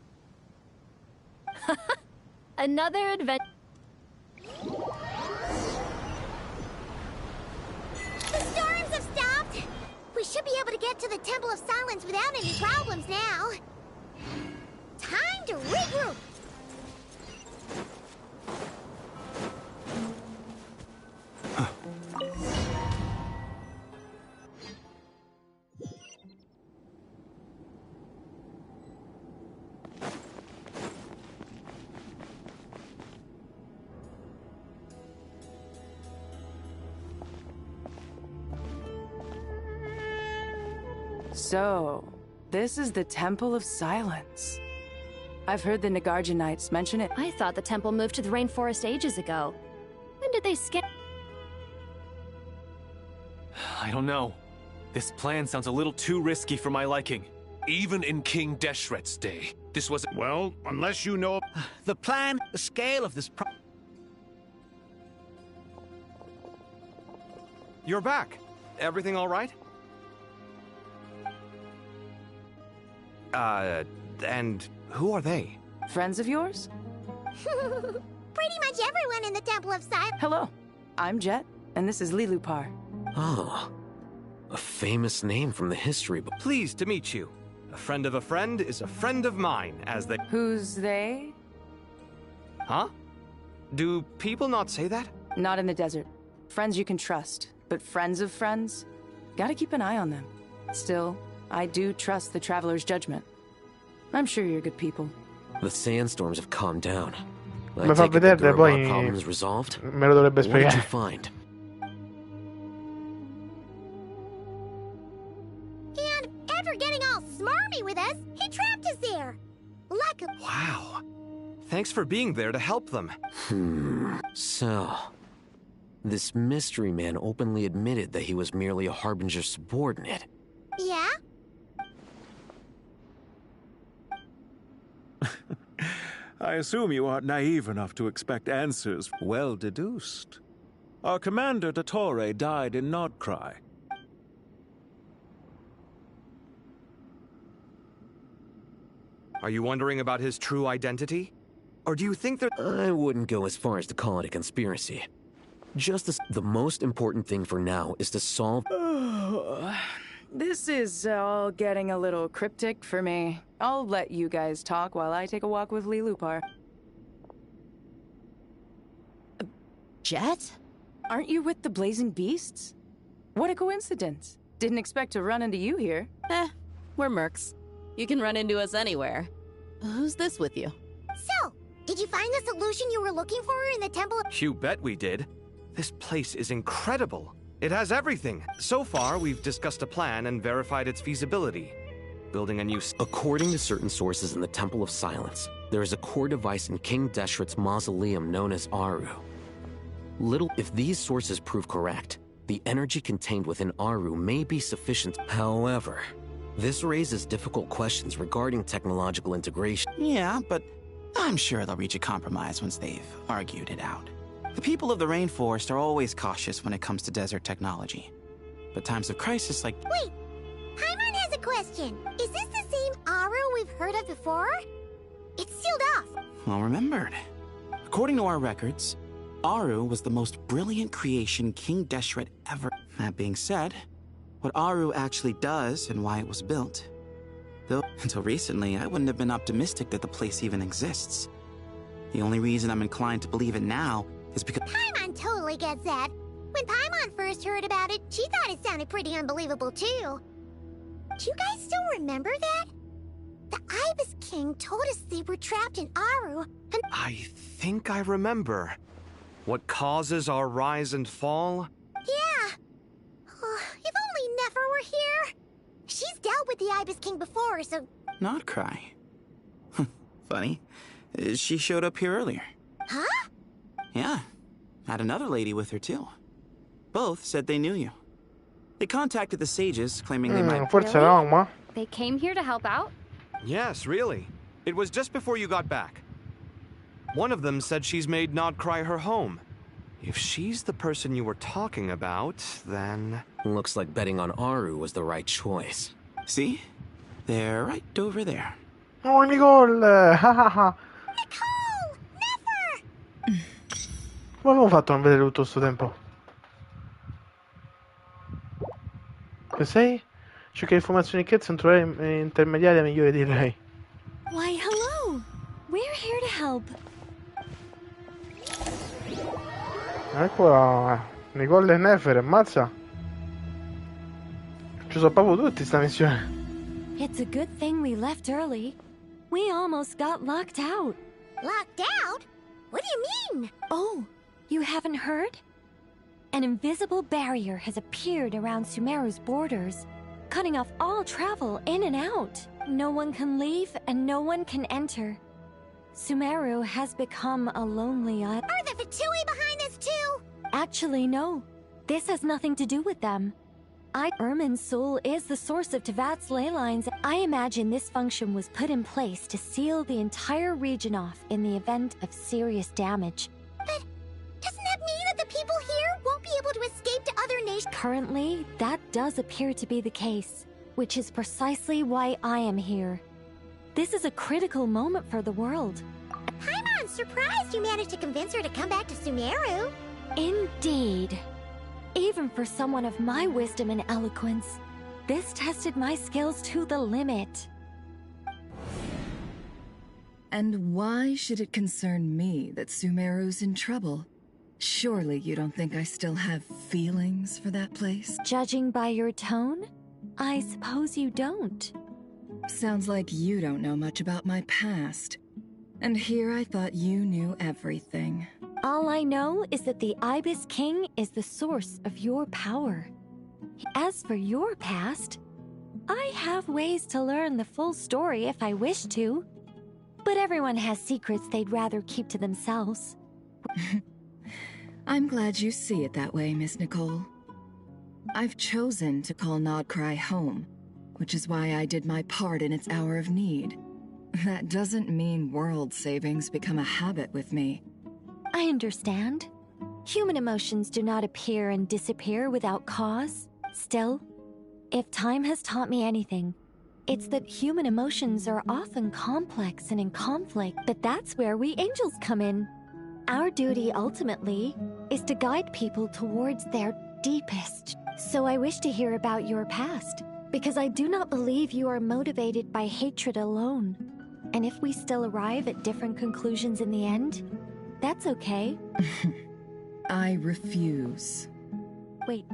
Another adventure. The storms have stopped! We should be able to get to the Temple of Silence without any problems now. Time to regroup! So, this is the Temple of Silence. I've heard the Nagarjanites mention it. I thought the temple moved to the rainforest ages ago. When did they skip? I don't know. This plan sounds a little too risky for my liking. Even in King Deshret's day, this was... Well, unless you know... The plan, the scale of this You're back. Everything all right? And who are they? Friends of yours? Pretty much everyone in the Temple of Silence. Hello, I'm Jet, and this is Lilupar. Oh, a famous name from the history book. Pleased to meet you. A friend of a friend is a friend of mine, as they... Who's they? Huh? Do people not say that? Not in the desert. Friends you can trust, but friends of friends? Gotta keep an eye on them. Still, I do trust the Traveler's judgment. I'm sure you're good people. The sandstorms have calmed down. Me fa vedere poi problems resolved. Me lo dovrebbe What did you spiegare. find? And after getting all smarmy with us, he trapped us there. Luckily... Wow. Thanks for being there to help them. So... This mystery man openly admitted that he was merely a Harbinger subordinate. Yeah? I assume you aren't naive enough to expect answers well deduced. Our commander, Dottore, died in Nordcry. Are you wondering about his true identity? Or do you think that... I wouldn't go as far as to call it a conspiracy. Just as the most important thing for now is to solve... This is all getting a little cryptic for me. I'll let you guys talk while I take a walk with Lilupar. Jet? Aren't you with the Blazing Beasts? What a coincidence. Didn't expect to run into you here. We're mercs. You can run into us anywhere. Who's this with you? So, did you find the solution you were looking for in the Temple? You bet we did. This place is incredible. It has everything. So far, we've discussed a plan and verified its feasibility. Building a new... According to certain sources in the Temple of Silence, there is a core device in King Deshret's mausoleum known as Aru. If these sources prove correct, the energy contained within Aru may be sufficient. However, this raises difficult questions regarding technological integration. Yeah, but I'm sure they'll reach a compromise once they've argued it out. The people of the rainforest are always cautious when it comes to desert technology. But times of crisis like... Wait! Paimon has a question. Is this the same Aru we've heard of before? It's sealed off. Well remembered. According to our records, Aru was the most brilliant creation King Deshret ever... That being said, what Aru actually does and why it was built. Though, until recently, I wouldn't have been optimistic that the place even exists. The only reason I'm inclined to believe it now is because... Paimon totally gets that. When Paimon first heard about it, she thought it sounded pretty unbelievable too. Do you guys still remember that? The Ibis King told us they were trapped in Aru and... I think I remember. What causes our rise and fall? Yeah. Oh, if only Nefer were here. She's dealt with the Ibis King before, so... Not cry. Funny. She showed up here earlier. Huh? Yeah. Had another lady with her too. Both said they knew you. They contacted the sages, claiming they might... Forse eravamo. They came here to help out? Yes, really. It was just before you got back. One of them said she's made Nod Cry her home. If she's the person you were talking about, then... Looks like betting on Aru was the right choice. See? They're right over there. Oh, Nicole! Nicole! Nefer! Come abbiamo fatto a non vedere tutto questo tempo? Che sei? Cerca informazioni e chiezze, non trovare intermediaria migliore di lei. Why, hello! We're here to help. Eccola, Nicole e Nefer, ammazza. Ci sono proprio tutti sta missione. It's a good thing we left early. We almost got locked out. Locked out? What do you mean? Oh, you haven't heard? An invisible barrier has appeared around Sumeru's borders, cutting off all travel in and out. No one can leave and no one can enter. Sumeru has become a lonely island. Are the Fatui behind this too? Actually, no. This has nothing to do with them. Ermin's soul is the source of Tevat's ley lines. I imagine this function was put in place to seal the entire region off in the event of serious damage. But doesn't that mean that the people here won't be able to escape to other nations? Currently, that does appear to be the case, which is precisely why I am here. This is a critical moment for the world. Paimon's surprised you managed to convince her to come back to Sumeru. Indeed. Even for someone of my wisdom and eloquence, this tested my skills to the limit. And why should it concern me that Sumeru's in trouble? Surely you don't think I still have feelings for that place? Judging by your tone, I suppose you don't. Sounds like you don't know much about my past. And here I thought you knew everything. All I know is that the Ibis King is the source of your power. As for your past, I have ways to learn the full story if I wish to. But everyone has secrets they'd rather keep to themselves. I'm glad you see it that way, Miss Nicole. I've chosen to call Nod Cry home, which is why I did my part in its hour of need. That doesn't mean world savings become a habit with me. I understand. Human emotions do not appear and disappear without cause. Still, if time has taught me anything, it's that human emotions are often complex and in conflict, but that's where we angels come in. Our duty, ultimately, is to guide people towards their deepest. So I wish to hear about your past, because I do not believe you are motivated by hatred alone. And if we still arrive at different conclusions in the end, that's okay. I refuse. Wait,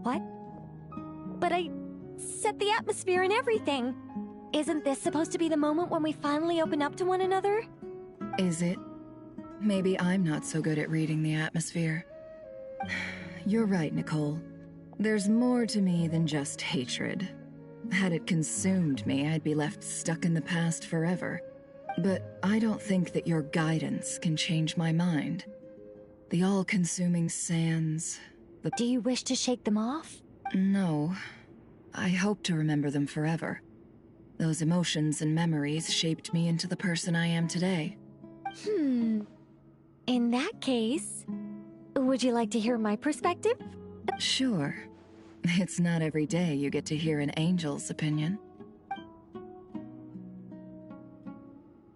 what? But I set the atmosphere and everything. Isn't this supposed to be the moment when we finally open up to one another? Is it? Maybe I'm not so good at reading the atmosphere. You're right, Nicole. There's more to me than just hatred. Had it consumed me, I'd be left stuck in the past forever. But I don't think that your guidance can change my mind. The all-consuming sands, Do you wish to shake them off? No. I hope to remember them forever. Those emotions and memories shaped me into the person I am today. In that case, would you like to hear my perspective? Sure. It's not every day you get to hear an angel's opinion.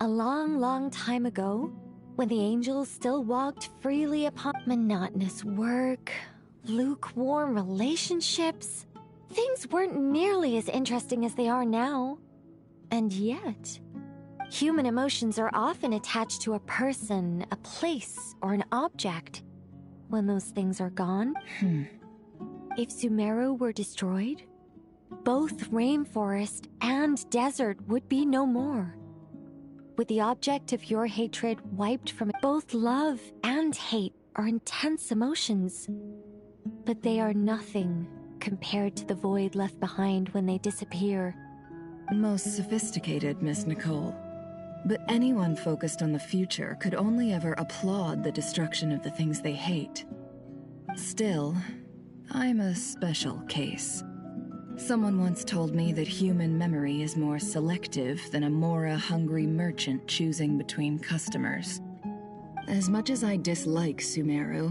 A long, long time ago, when the angels still walked freely upon monotonous work, lukewarm relationships, things weren't nearly as interesting as they are now. And yet, human emotions are often attached to a person, a place, or an object. When those things are gone, if Sumeru were destroyed, both rainforest and desert would be no more. With the object of your hatred wiped from it, both love and hate are intense emotions. But they are nothing compared to the void left behind when they disappear. Most sophisticated, Miss Nicole. But anyone focused on the future could only ever applaud the destruction of the things they hate. Still, I'm a special case. Someone once told me that human memory is more selective than a Mora-hungry merchant choosing between customers. As much as I dislike Sumeru,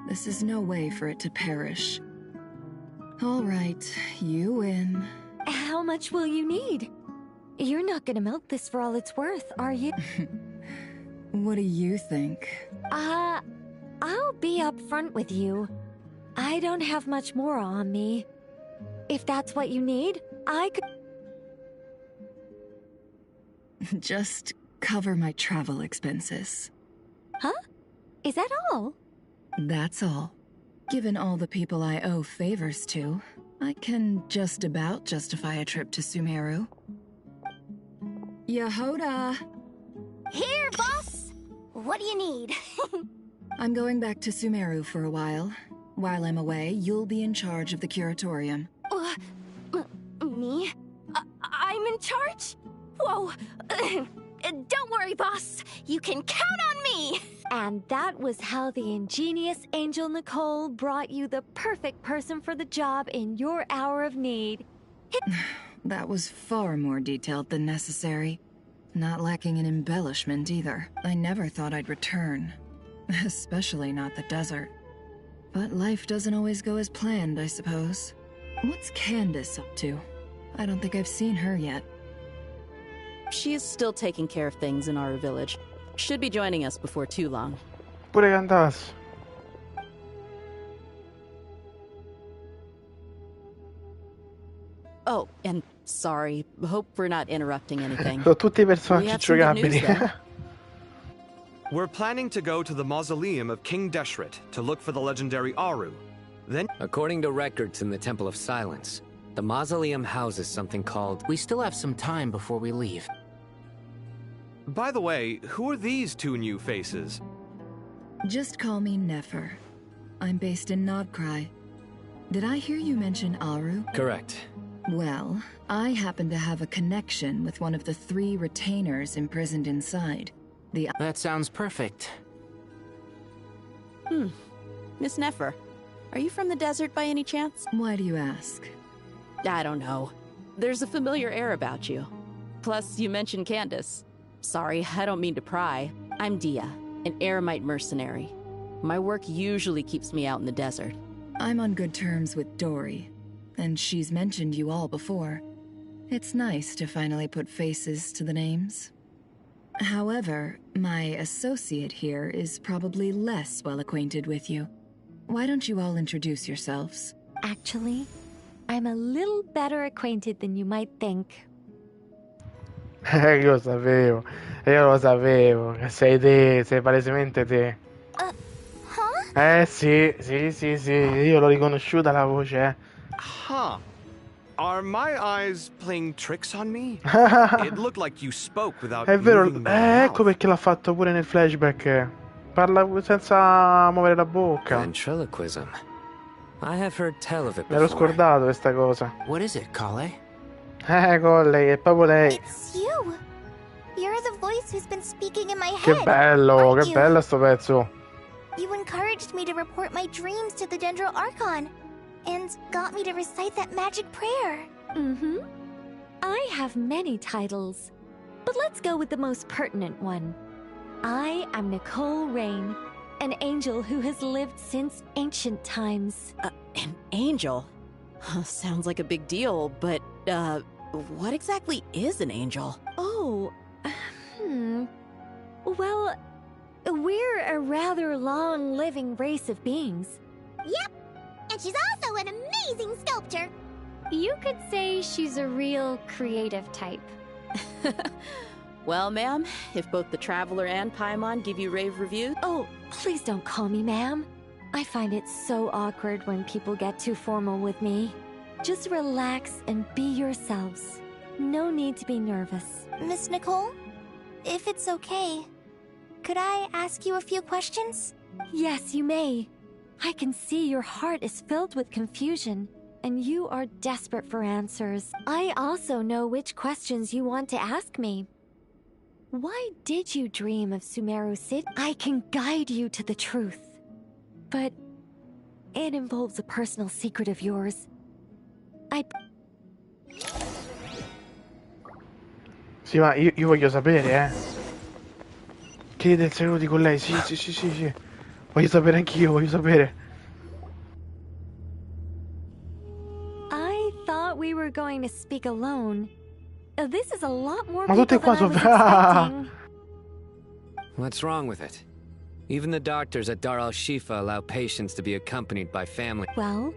this is no way for it to perish. All right, you win. How much will you need? You're not gonna milk this for all it's worth, are you? What do you think? I'll be upfront with you. I don't have much more on me. If that's what you need, I could... Just cover my travel expenses. Huh? Is that all? That's all. Given all the people I owe favors to, I can just about justify a trip to Sumeru. Yehoda! Here, boss! What do you need? I'm going back to Sumeru for a while. While I'm away, you'll be in charge of the curatorium. Me? I'm in charge? Whoa. Don't worry, boss. You can count on me! And that was how the ingenious Angel Nicole brought you the perfect person for the job in your hour of need. That was far more detailed than necessary. Not lacking in embellishment either. I never thought I'd return. Especially not the desert. But life doesn't always go as planned, I suppose. What's Candace up to? I don't think I've seen her yet. She is still taking care of things in our village. Should be joining us before too long. Pure che andasse. Oh, and sorry. Hope we're not interrupting anything. Sono tutti We personaggi have some good news, giocabili. though. We're planning to go to the mausoleum of King Deshret to look for the legendary Aru. Then, according to records in the Temple of Silence, the mausoleum houses something called... We still have some time before we leave. By the way, who are these two new faces? Just call me Nefer. I'm based in Nodcry. Did I hear you mention Aru? Correct. Well, I happen to have a connection with one of the 3 retainers imprisoned inside. That sounds perfect. Miss Nefer, are you from the desert by any chance? Why do you ask? I don't know. There's a familiar air about you. Plus, you mentioned Candace. Sorry, I don't mean to pry. I'm Dia, an Eremite mercenary. My work usually keeps me out in the desert. I'm on good terms with Dory, and she's mentioned you all before. It's nice to finally put faces to the names. However, my associate here is probably less well acquainted with you. Why don't you all introduce yourselves? Actually, I'm a little better acquainted than you might think. Io lo sapevo, che sei te, sei palesemente te. Sì, io l'ho riconosciuta la voce. Huh. Are my eyes playing tricks on me? It looked like you spoke without È vero, moving your mouth. ecco perché l'ha fatto pure nel flashback. Parla senza muovere la bocca. Ventriloquism. I have heard tell of it Me l'ero before. scordato questa cosa. What is it, Cade? Lei, è proprio lei. It's you. You're the voice who's been speaking in my Che head. bello, aren't che you? bello sto pezzo. You encouraged me to report my dreams to the Dendro Archon, and got me to recite that magic prayer. Mm-hmm. I have many titles, but let's go with the most pertinent one. I am Nicole Rain, an angel who has lived since ancient times. An angel? Sounds like a big deal, but, what exactly is an angel? Oh, Well, we're a rather long-living race of beings. Yep, and she's also an amazing sculptor. You could say she's a real creative type. Well, ma'am, if both the Traveler and Paimon give you rave reviews... Oh, please don't call me ma'am. I find it so awkward when people get too formal with me. Just relax and be yourselves. No need to be nervous. Miss Nicole, if it's okay, could I ask you a few questions? Yes, you may. I can see your heart is filled with confusion, and you are desperate for answers. I also know which questions you want to ask me. Why did you dream of Sumeru City? I can guide you to the truth. But it involves a personal secret of yours. Sì, ma io voglio sapere, Chiedi il segreto con lei, sì. Voglio sapere anch'io, voglio sapere. I thought we were going to speak alone. This is a lot more Ma people tutte qua than I was sono... expecting. What's wrong with it? Even the doctors at Dar al-Shifa allow patients to be accompanied by family. Well,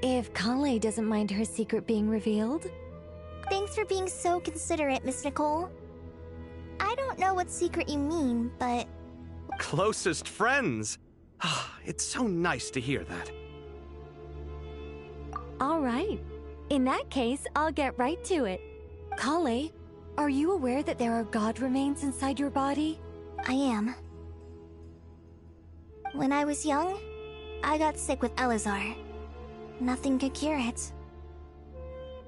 if Cade doesn't mind her secret being revealed. Thanks for being so considerate, Miss Nicole. I don't know what secret you mean, but... Closest friends! It's so nice to hear that. All right. In that case, I'll get right to it. Cade, are you aware that there are god remains inside your body? I am. When I was young, I got sick with Elazar. Nothing could cure it.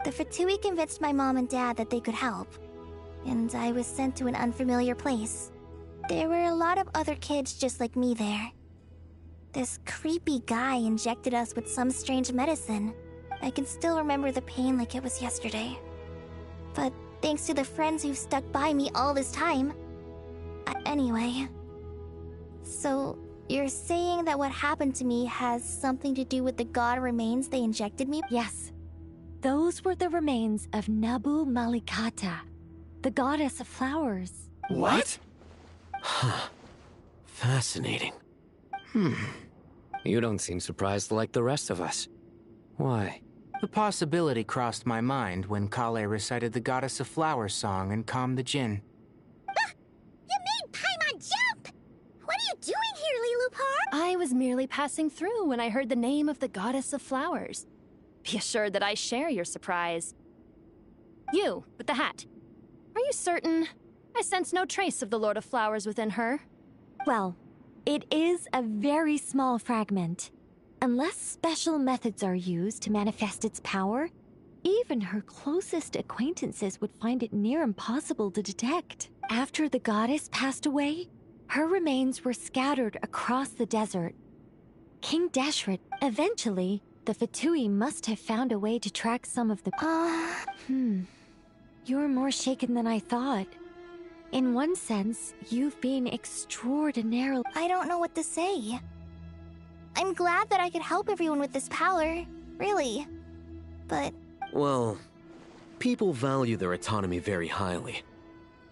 The Fatui convinced my mom and dad that they could help, and I was sent to an unfamiliar place. There were a lot of other kids just like me there. This creepy guy injected us with some strange medicine. I can still remember the pain like it was yesterday. But thanks to the friends who've stuck by me all this time... Anyway... So, you're saying that what happened to me has something to do with the god remains they injected me? Yes. Those were the remains of Nabu Malikata, the goddess of flowers. What? Huh. Fascinating. You don't seem surprised like the rest of us. Why? The possibility crossed my mind when Cade recited the Goddess of Flowers song and calmed the Djinn. You made Paimon jump! What are you doing here, Lilupar? I was merely passing through when I heard the name of the Goddess of Flowers. Be assured that I share your surprise. You, with the hat. Are you certain? I sense no trace of the Lord of Flowers within her. Well, it is a very small fragment. Unless special methods are used to manifest its power, even her closest acquaintances would find it near impossible to detect. After the goddess passed away, her remains were scattered across the desert. King Deshret, eventually, the Fatui must have found a way to track some of the... You're more shaken than I thought. In one sense, you've been extraordinarily... I don't know what to say. I'm glad that I could help everyone with this power, really. But... Well, people value their autonomy very highly.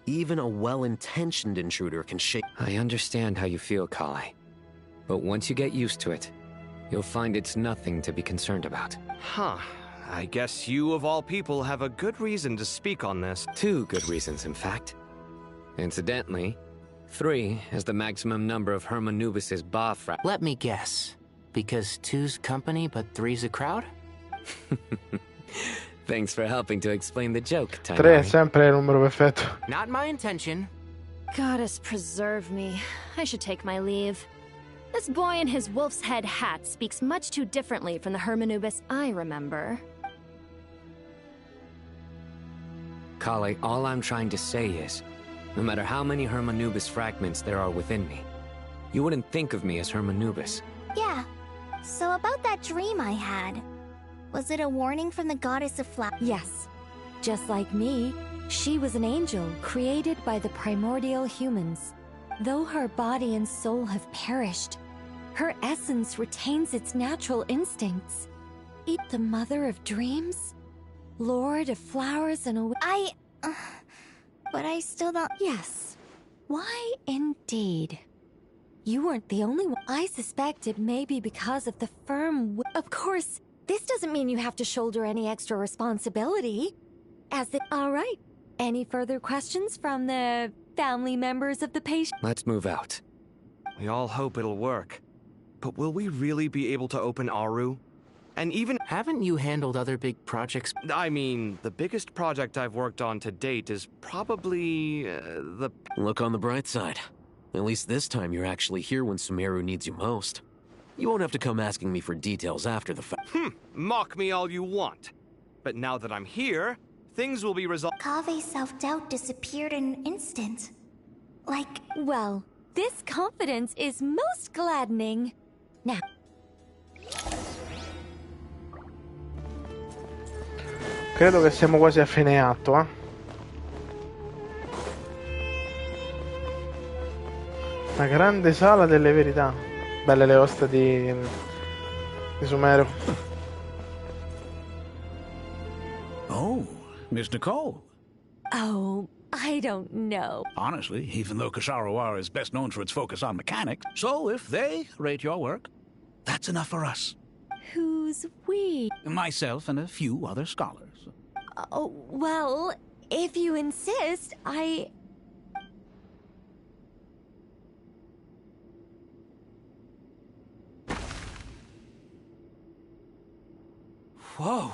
Even a well-intentioned intruder can shake... I understand how you feel, Cade. But once you get used to it, you'll find it's nothing to be concerned about. Huh. I guess you, of all people, have a good reason to speak on this. 2 good reasons, in fact. Incidentally, 3 is the maximum number of Hermanubis's Ba-fra... Let me guess. Because 2's company, but 3's a crowd? Thanks for helping to explain the joke, 3 è sempre il numero perfetto. Not my intention. Goddess preserve me. I should take my leave. This boy in his wolf's head hat speaks much too differently from the Hermanubis I remember. Cade, all I'm trying to say is, no matter how many Hermanubis fragments there are within me, you wouldn't think of me as Hermanubis. Yeah. So about that dream I had, was it a warning from the goddess of flowers? Yes. Just like me, she was an angel created by the primordial humans. Though her body and soul have perished, her essence retains its natural instincts. Eat the mother of dreams? Lord of flowers and but I still don't... Yes. Why indeed? You weren't the only one. I suspect it may be because of the firm Of course, this doesn't mean you have to shoulder any extra responsibility. Alright. Any further questions from the family members of the patient? Let's move out. We all hope it'll work. But will we really be able to open Aru? And even... Haven't you handled other big projects? I mean, the biggest project I've worked on to date is probably, the... Look on the bright side. At least this time you're actually here when Sumeru needs you most. You won't have to come asking me for details after the fact. Mock me all you want. But now that I'm here, things will be resolved. Cade's self-doubt disappeared in an instant. Like... Well, this confidence is most gladdening. Now... Credo che siamo quasi a fine atto, eh. La grande sala delle verità. Belle le oste di Sumeru. Oh, Miss Nicole. Oh, I don't know. Honestly, even though Kasharawara is best known for its focus on mechanics, so if they rate your work, that's enough for us. Who's we? Myself and a few other scholars. Oh, well, if you insist, Whoa!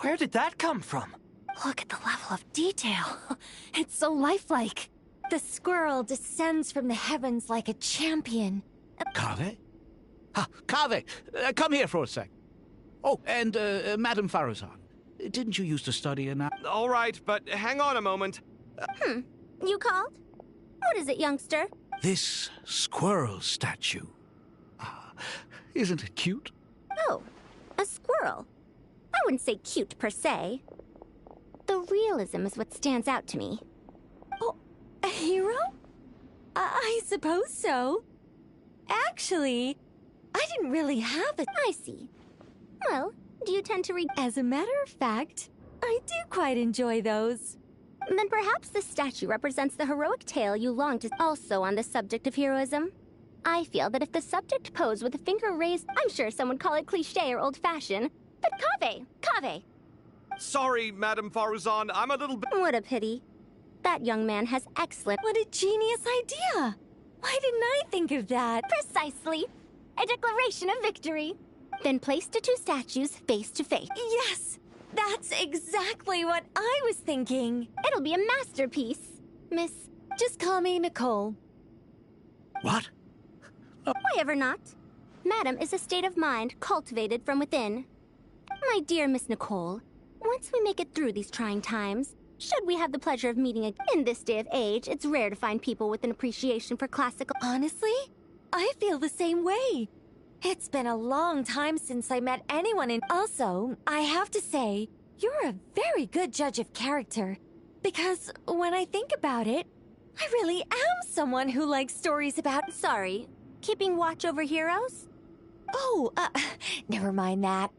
Where did that come from? Look at the level of detail. It's so lifelike. The squirrel descends from the heavens like a champion. Cade? Cade, come here for a sec. Oh, and Madame Faruzan, didn't you used to study in that? All right, but hang on a moment. You called? What is it, youngster? This squirrel statue. Isn't it cute? Oh, a squirrel. I wouldn't say cute per se. The realism is what stands out to me. Oh, a hero? I suppose so. Actually, I didn't really have it. I see. Well, do you tend to read? As a matter of fact, I do quite enjoy those. Then perhaps this statue represents the heroic tale you long to... Also on the subject of heroism, I feel that if the subject posed with a finger raised, I'm sure some would call it cliché or old-fashioned, but Cade! Sorry, Madame Faruzan, I'm a little bit... What a pity. That young man has excellent... What a genius idea! Why didn't I think of that? Precisely. A declaration of victory. Then place the two statues face to face. Yes! That's exactly what I was thinking. It'll be a masterpiece. Miss... Just call me Nicole. What? Why ever not? Madam is a state of mind cultivated from within. My dear Miss Nicole, once we make it through these trying times, should we have the pleasure of meeting again in this day of age, it's rare to find people with an appreciation for classical... Honestly, I feel the same way. It's been a long time since I met anyone in... Also, I have to say, you're a very good judge of character. Because when I think about it, I really am someone who likes stories about... Sorry, keeping watch over heroes? Oh, never mind that.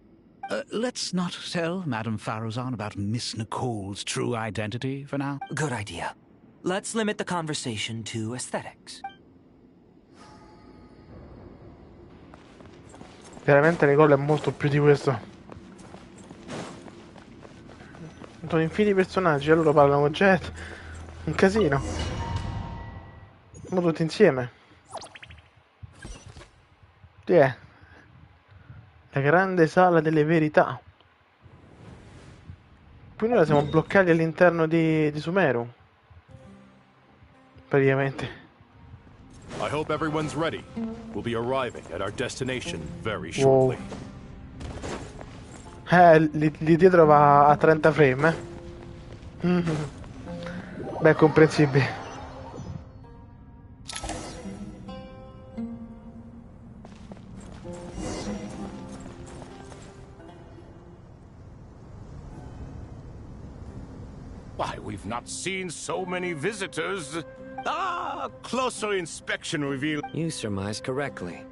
Let's not tell Madame Faruzan about Miss Nicole's true identity for now. Good idea. Let's limit the conversation to aesthetics. Veramente Nicole è molto più di questo. Sono infiniti personaggi, loro parlano con Jet. Un casino. Siamo tutti insieme. Yeah. La grande sala delle verità. Qui noi siamo bloccati all'interno di Sumeru. Praticamente. I hope everyone's ready. We'll be arriving at our destination very shortly. Wow. Lì dietro va a 30 frame, Mhm. Beh, è comprensibile. Why, we've not seen so many visitors. Closer inspection revealed. You surmise correctly.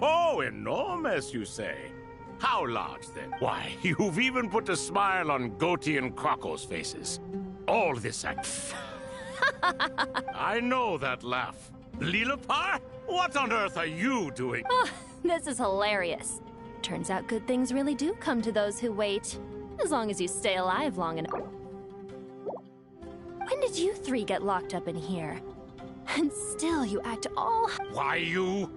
Oh, enormous, you say? How large, then? Why, you've even put a smile on Goatee and Crocco's faces. All this I know that laugh. Lilipar? What on earth are you doing? Oh, this is hilarious. Turns out good things really do come to those who wait. As long as you stay alive long enough. When did you three get locked up in here? And still you act all... Why, you...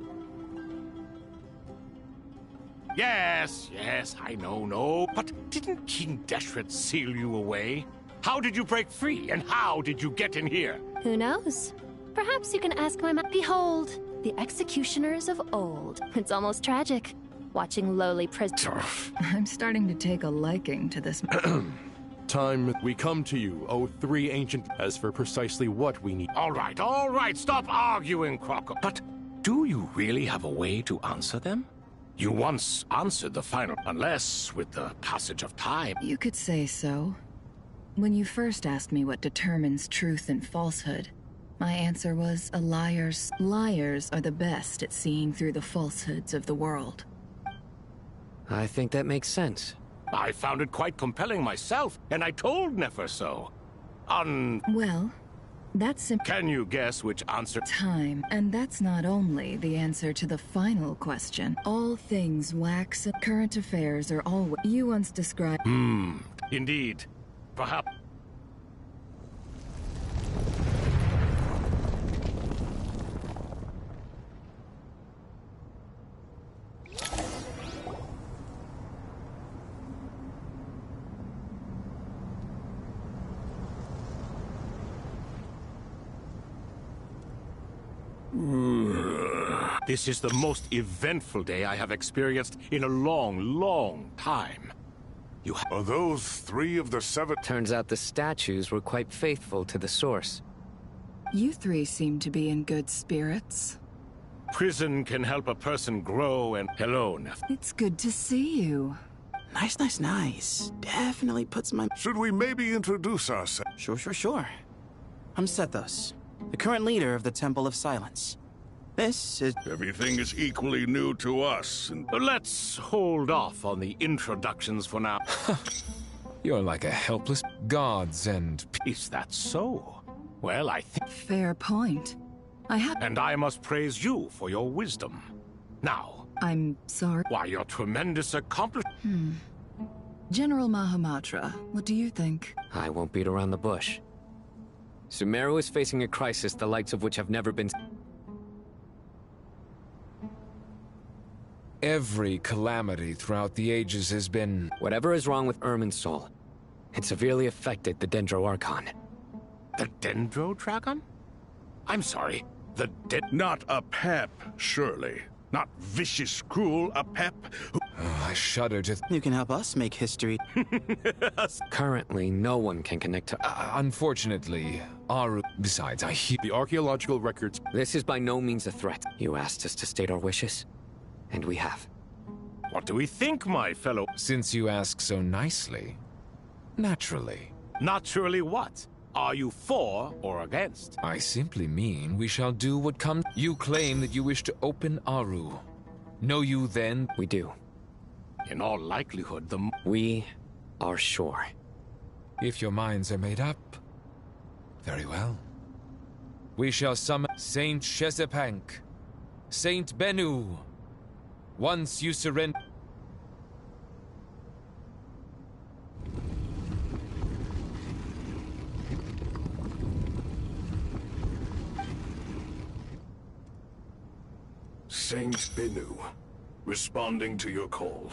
Yes, I know, no. But didn't King Deshret seal you away? How did you break free, and how did you get in here? Who knows? Perhaps you can ask my Behold, the executioners of old. It's almost tragic, watching lowly prisoners. I'm starting to take a liking to this. Time we come to you, O three ancient, as for precisely what we need. All right, stop arguing, Crocco. But do you really have a way to answer them? You once answered the final, unless with the passage of time. You could say so. When you first asked me what determines truth and falsehood, my answer was liars are the best at seeing through the falsehoods of the world. I think that makes sense. I found it quite compelling myself, and I told Nefer so. Well, that's simple. Can you guess which answer? Time, and that's not only the answer to the final question. All things wax and current affairs are always... You once described... Indeed. Perhaps... This is the most eventful day I have experienced in a long time. Are those 3 of the 7? Turns out the statues were quite faithful to the source. You three seem to be in good spirits. Prison can help a person grow and... Hello, Nefer. It's good to see you. Nice. Definitely puts my... Should we maybe introduce ourselves? Sure. I'm Sethos, the current leader of the Temple of Silence. This is... Everything is equally new to us. And... Let's hold off on the introductions for now. You're like a helpless gods and... Is that so? Well, I think... Fair point. And I must praise you for your wisdom. Now... I'm sorry. Why, your tremendous accomplishment... General Mahamatra, what do you think? I won't beat around the bush. Sumeru is facing a crisis the likes of which have never been... Every calamity throughout the ages has been... Whatever is wrong with Irminsul, it severely affected the Dendro Archon. The Dendro Dragon? I'm sorry, Not a pep, surely. Not vicious, cruel, a pep who... I shudder to... You can help us make history. Currently, no one can connect to... Unfortunately, Aru... Besides, I hear... The archaeological records... This is by no means a threat. You asked us to state our wishes, and we have. What do we think, my fellow? Since you ask so nicely. Naturally. Naturally what? Are you for or against? I simply mean we shall do what comes... You claim that you wish to open Aru. Know you then? We do. In all likelihood, We are sure. If your minds are made up, very well. We shall summon Saint Shezepank, Saint Bennu. Once you surrender... Saint Bennu, responding to your call.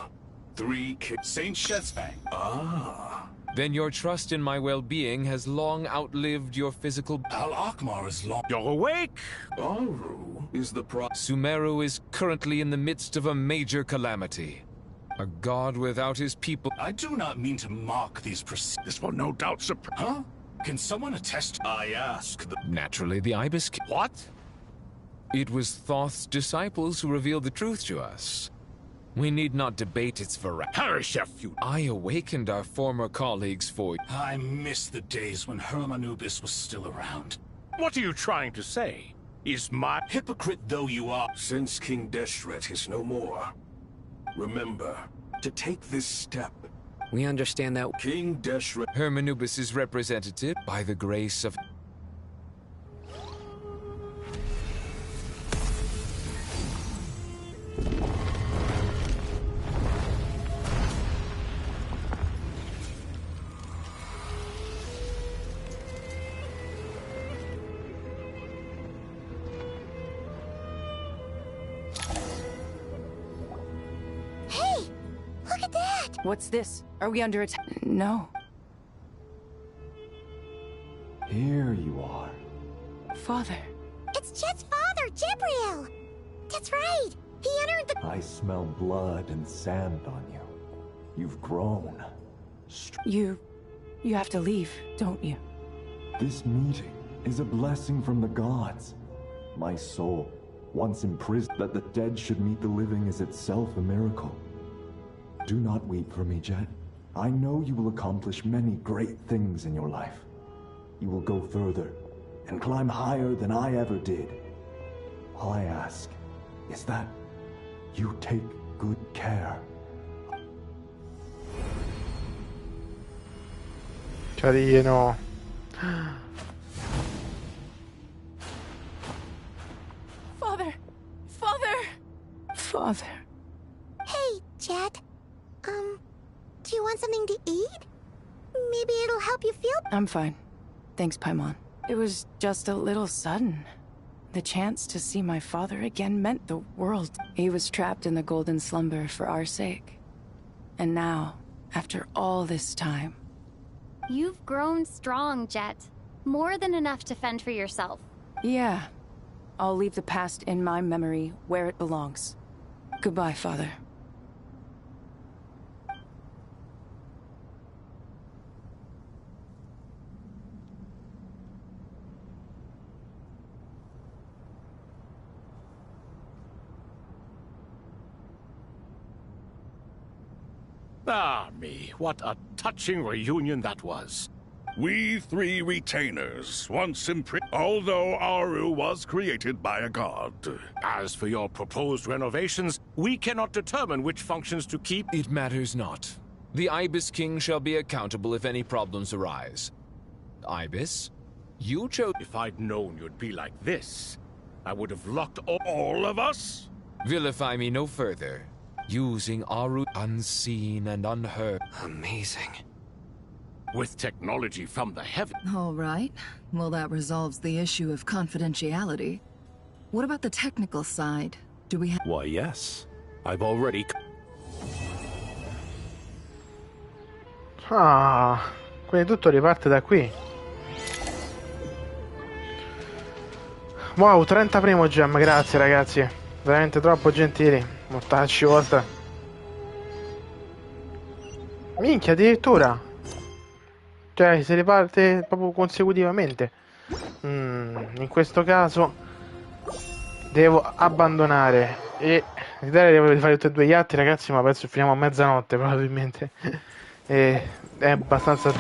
3 Saint Shezepank. Then your trust in my well-being has long outlived your physical... Al-Akmar is long... You're awake? Aru is the Sumeru is currently in the midst of a major calamity. A god without his people. I do not mean to mock these This will no doubt surprise. Huh? Can someone attest? I ask. Naturally, the Ibis. What? It was Thoth's disciples who revealed the truth to us. We need not debate its veracity. I awakened our former colleagues for you. I miss the days when Hermanubis was still around. What are you trying to say? Is my... Hypocrite though you are. Since King Deshret is no more, remember to take this step. We understand that King Deshret... Hermanubis' representative, by the grace of... What's this? Are we under attack? No. Here you are. Father. It's Jet's father, Jibril! That's right! He entered the... I smell blood and sand on you. You've grown. You have to leave, don't you? This meeting is a blessing from the gods. My soul, once imprisoned, that the dead should meet the living is itself a miracle. Do not weep for me, Jet. I know you will accomplish many great things in your life. You will go further and climb higher than I ever did. All I ask is that you take good care. Carino. Father! Father! Father. Hey, Jet. Do you want something to eat? Maybe it'll help you feel... I'm fine. Thanks, Paimon. It was just a little sudden. The chance to see my father again meant the world. He was trapped in the golden slumber for our sake. And now, after all this time... You've grown strong, Jet. More than enough to fend for yourself. Yeah. I'll leave the past in my memory where it belongs. Goodbye, Father. Ah, me, what a touching reunion that was. We three retainers, once imprisoned, although Aru was created by a god. As for your proposed renovations, we cannot determine which functions to keep. It matters not. The Ibis King shall be accountable if any problems arise. Ibis, you chose... If I'd known you'd be like this, I would have locked all of us? Vilify me no further. Using Aru unseen and unheard. Amazing. With technology from the heavens. All right. Well, that resolves the issue of confidentiality. What about the technical side? Do we have... Why, yes. I've already... Ah, quindi tutto riparte da qui. Wow, 30 primo gem, grazie ragazzi. Veramente troppo gentili. Mortacci vostra. Minchia, addirittura. Cioè, si riparte proprio consecutivamente. In questo caso devo abbandonare. E l'idea devo fare tutti e due gli atti, ragazzi, ma penso finiamo a mezzanotte probabilmente. E è abbastanza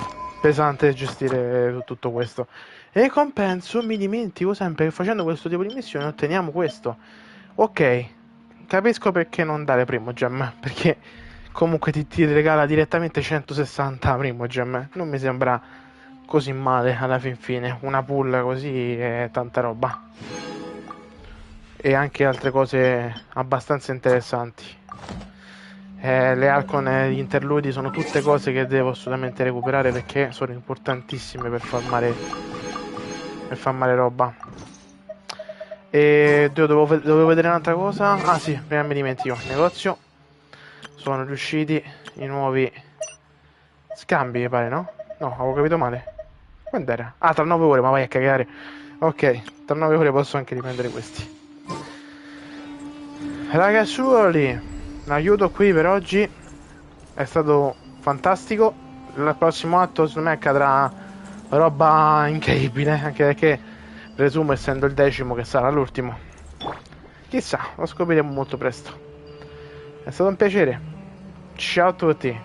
pesante gestire tutto questo. E compenso, mi dimentico sempre che facendo questo tipo di missione otteniamo questo. Ok. Capisco perché non dare primo gem, perché comunque ti regala direttamente 160 primo gem. Non mi sembra così male alla fin fine. Una pull così è tanta roba. E anche altre cose abbastanza interessanti. Le Archon e gli interludi sono tutte cose che devo assolutamente recuperare perché sono importantissime per farmare roba. E dovevo vedere un'altra cosa. Ah sì, prima mi dimentico. Negozio. Sono riusciti i nuovi scambi, mi pare, no? No, avevo capito male. Quando era? Ah, tra 9 ore, ma vai a cagare. Ok, tra 9 ore posso anche riprendere questi. Ragazzuoli, l'aiuto qui per oggi è stato fantastico. Il prossimo atto secondo me accadrà roba incredibile, anche perché presumo, essendo il 10º, che sarà l'ultimo. Chissà, lo scopriremo molto presto. È stato un piacere. Ciao a tutti.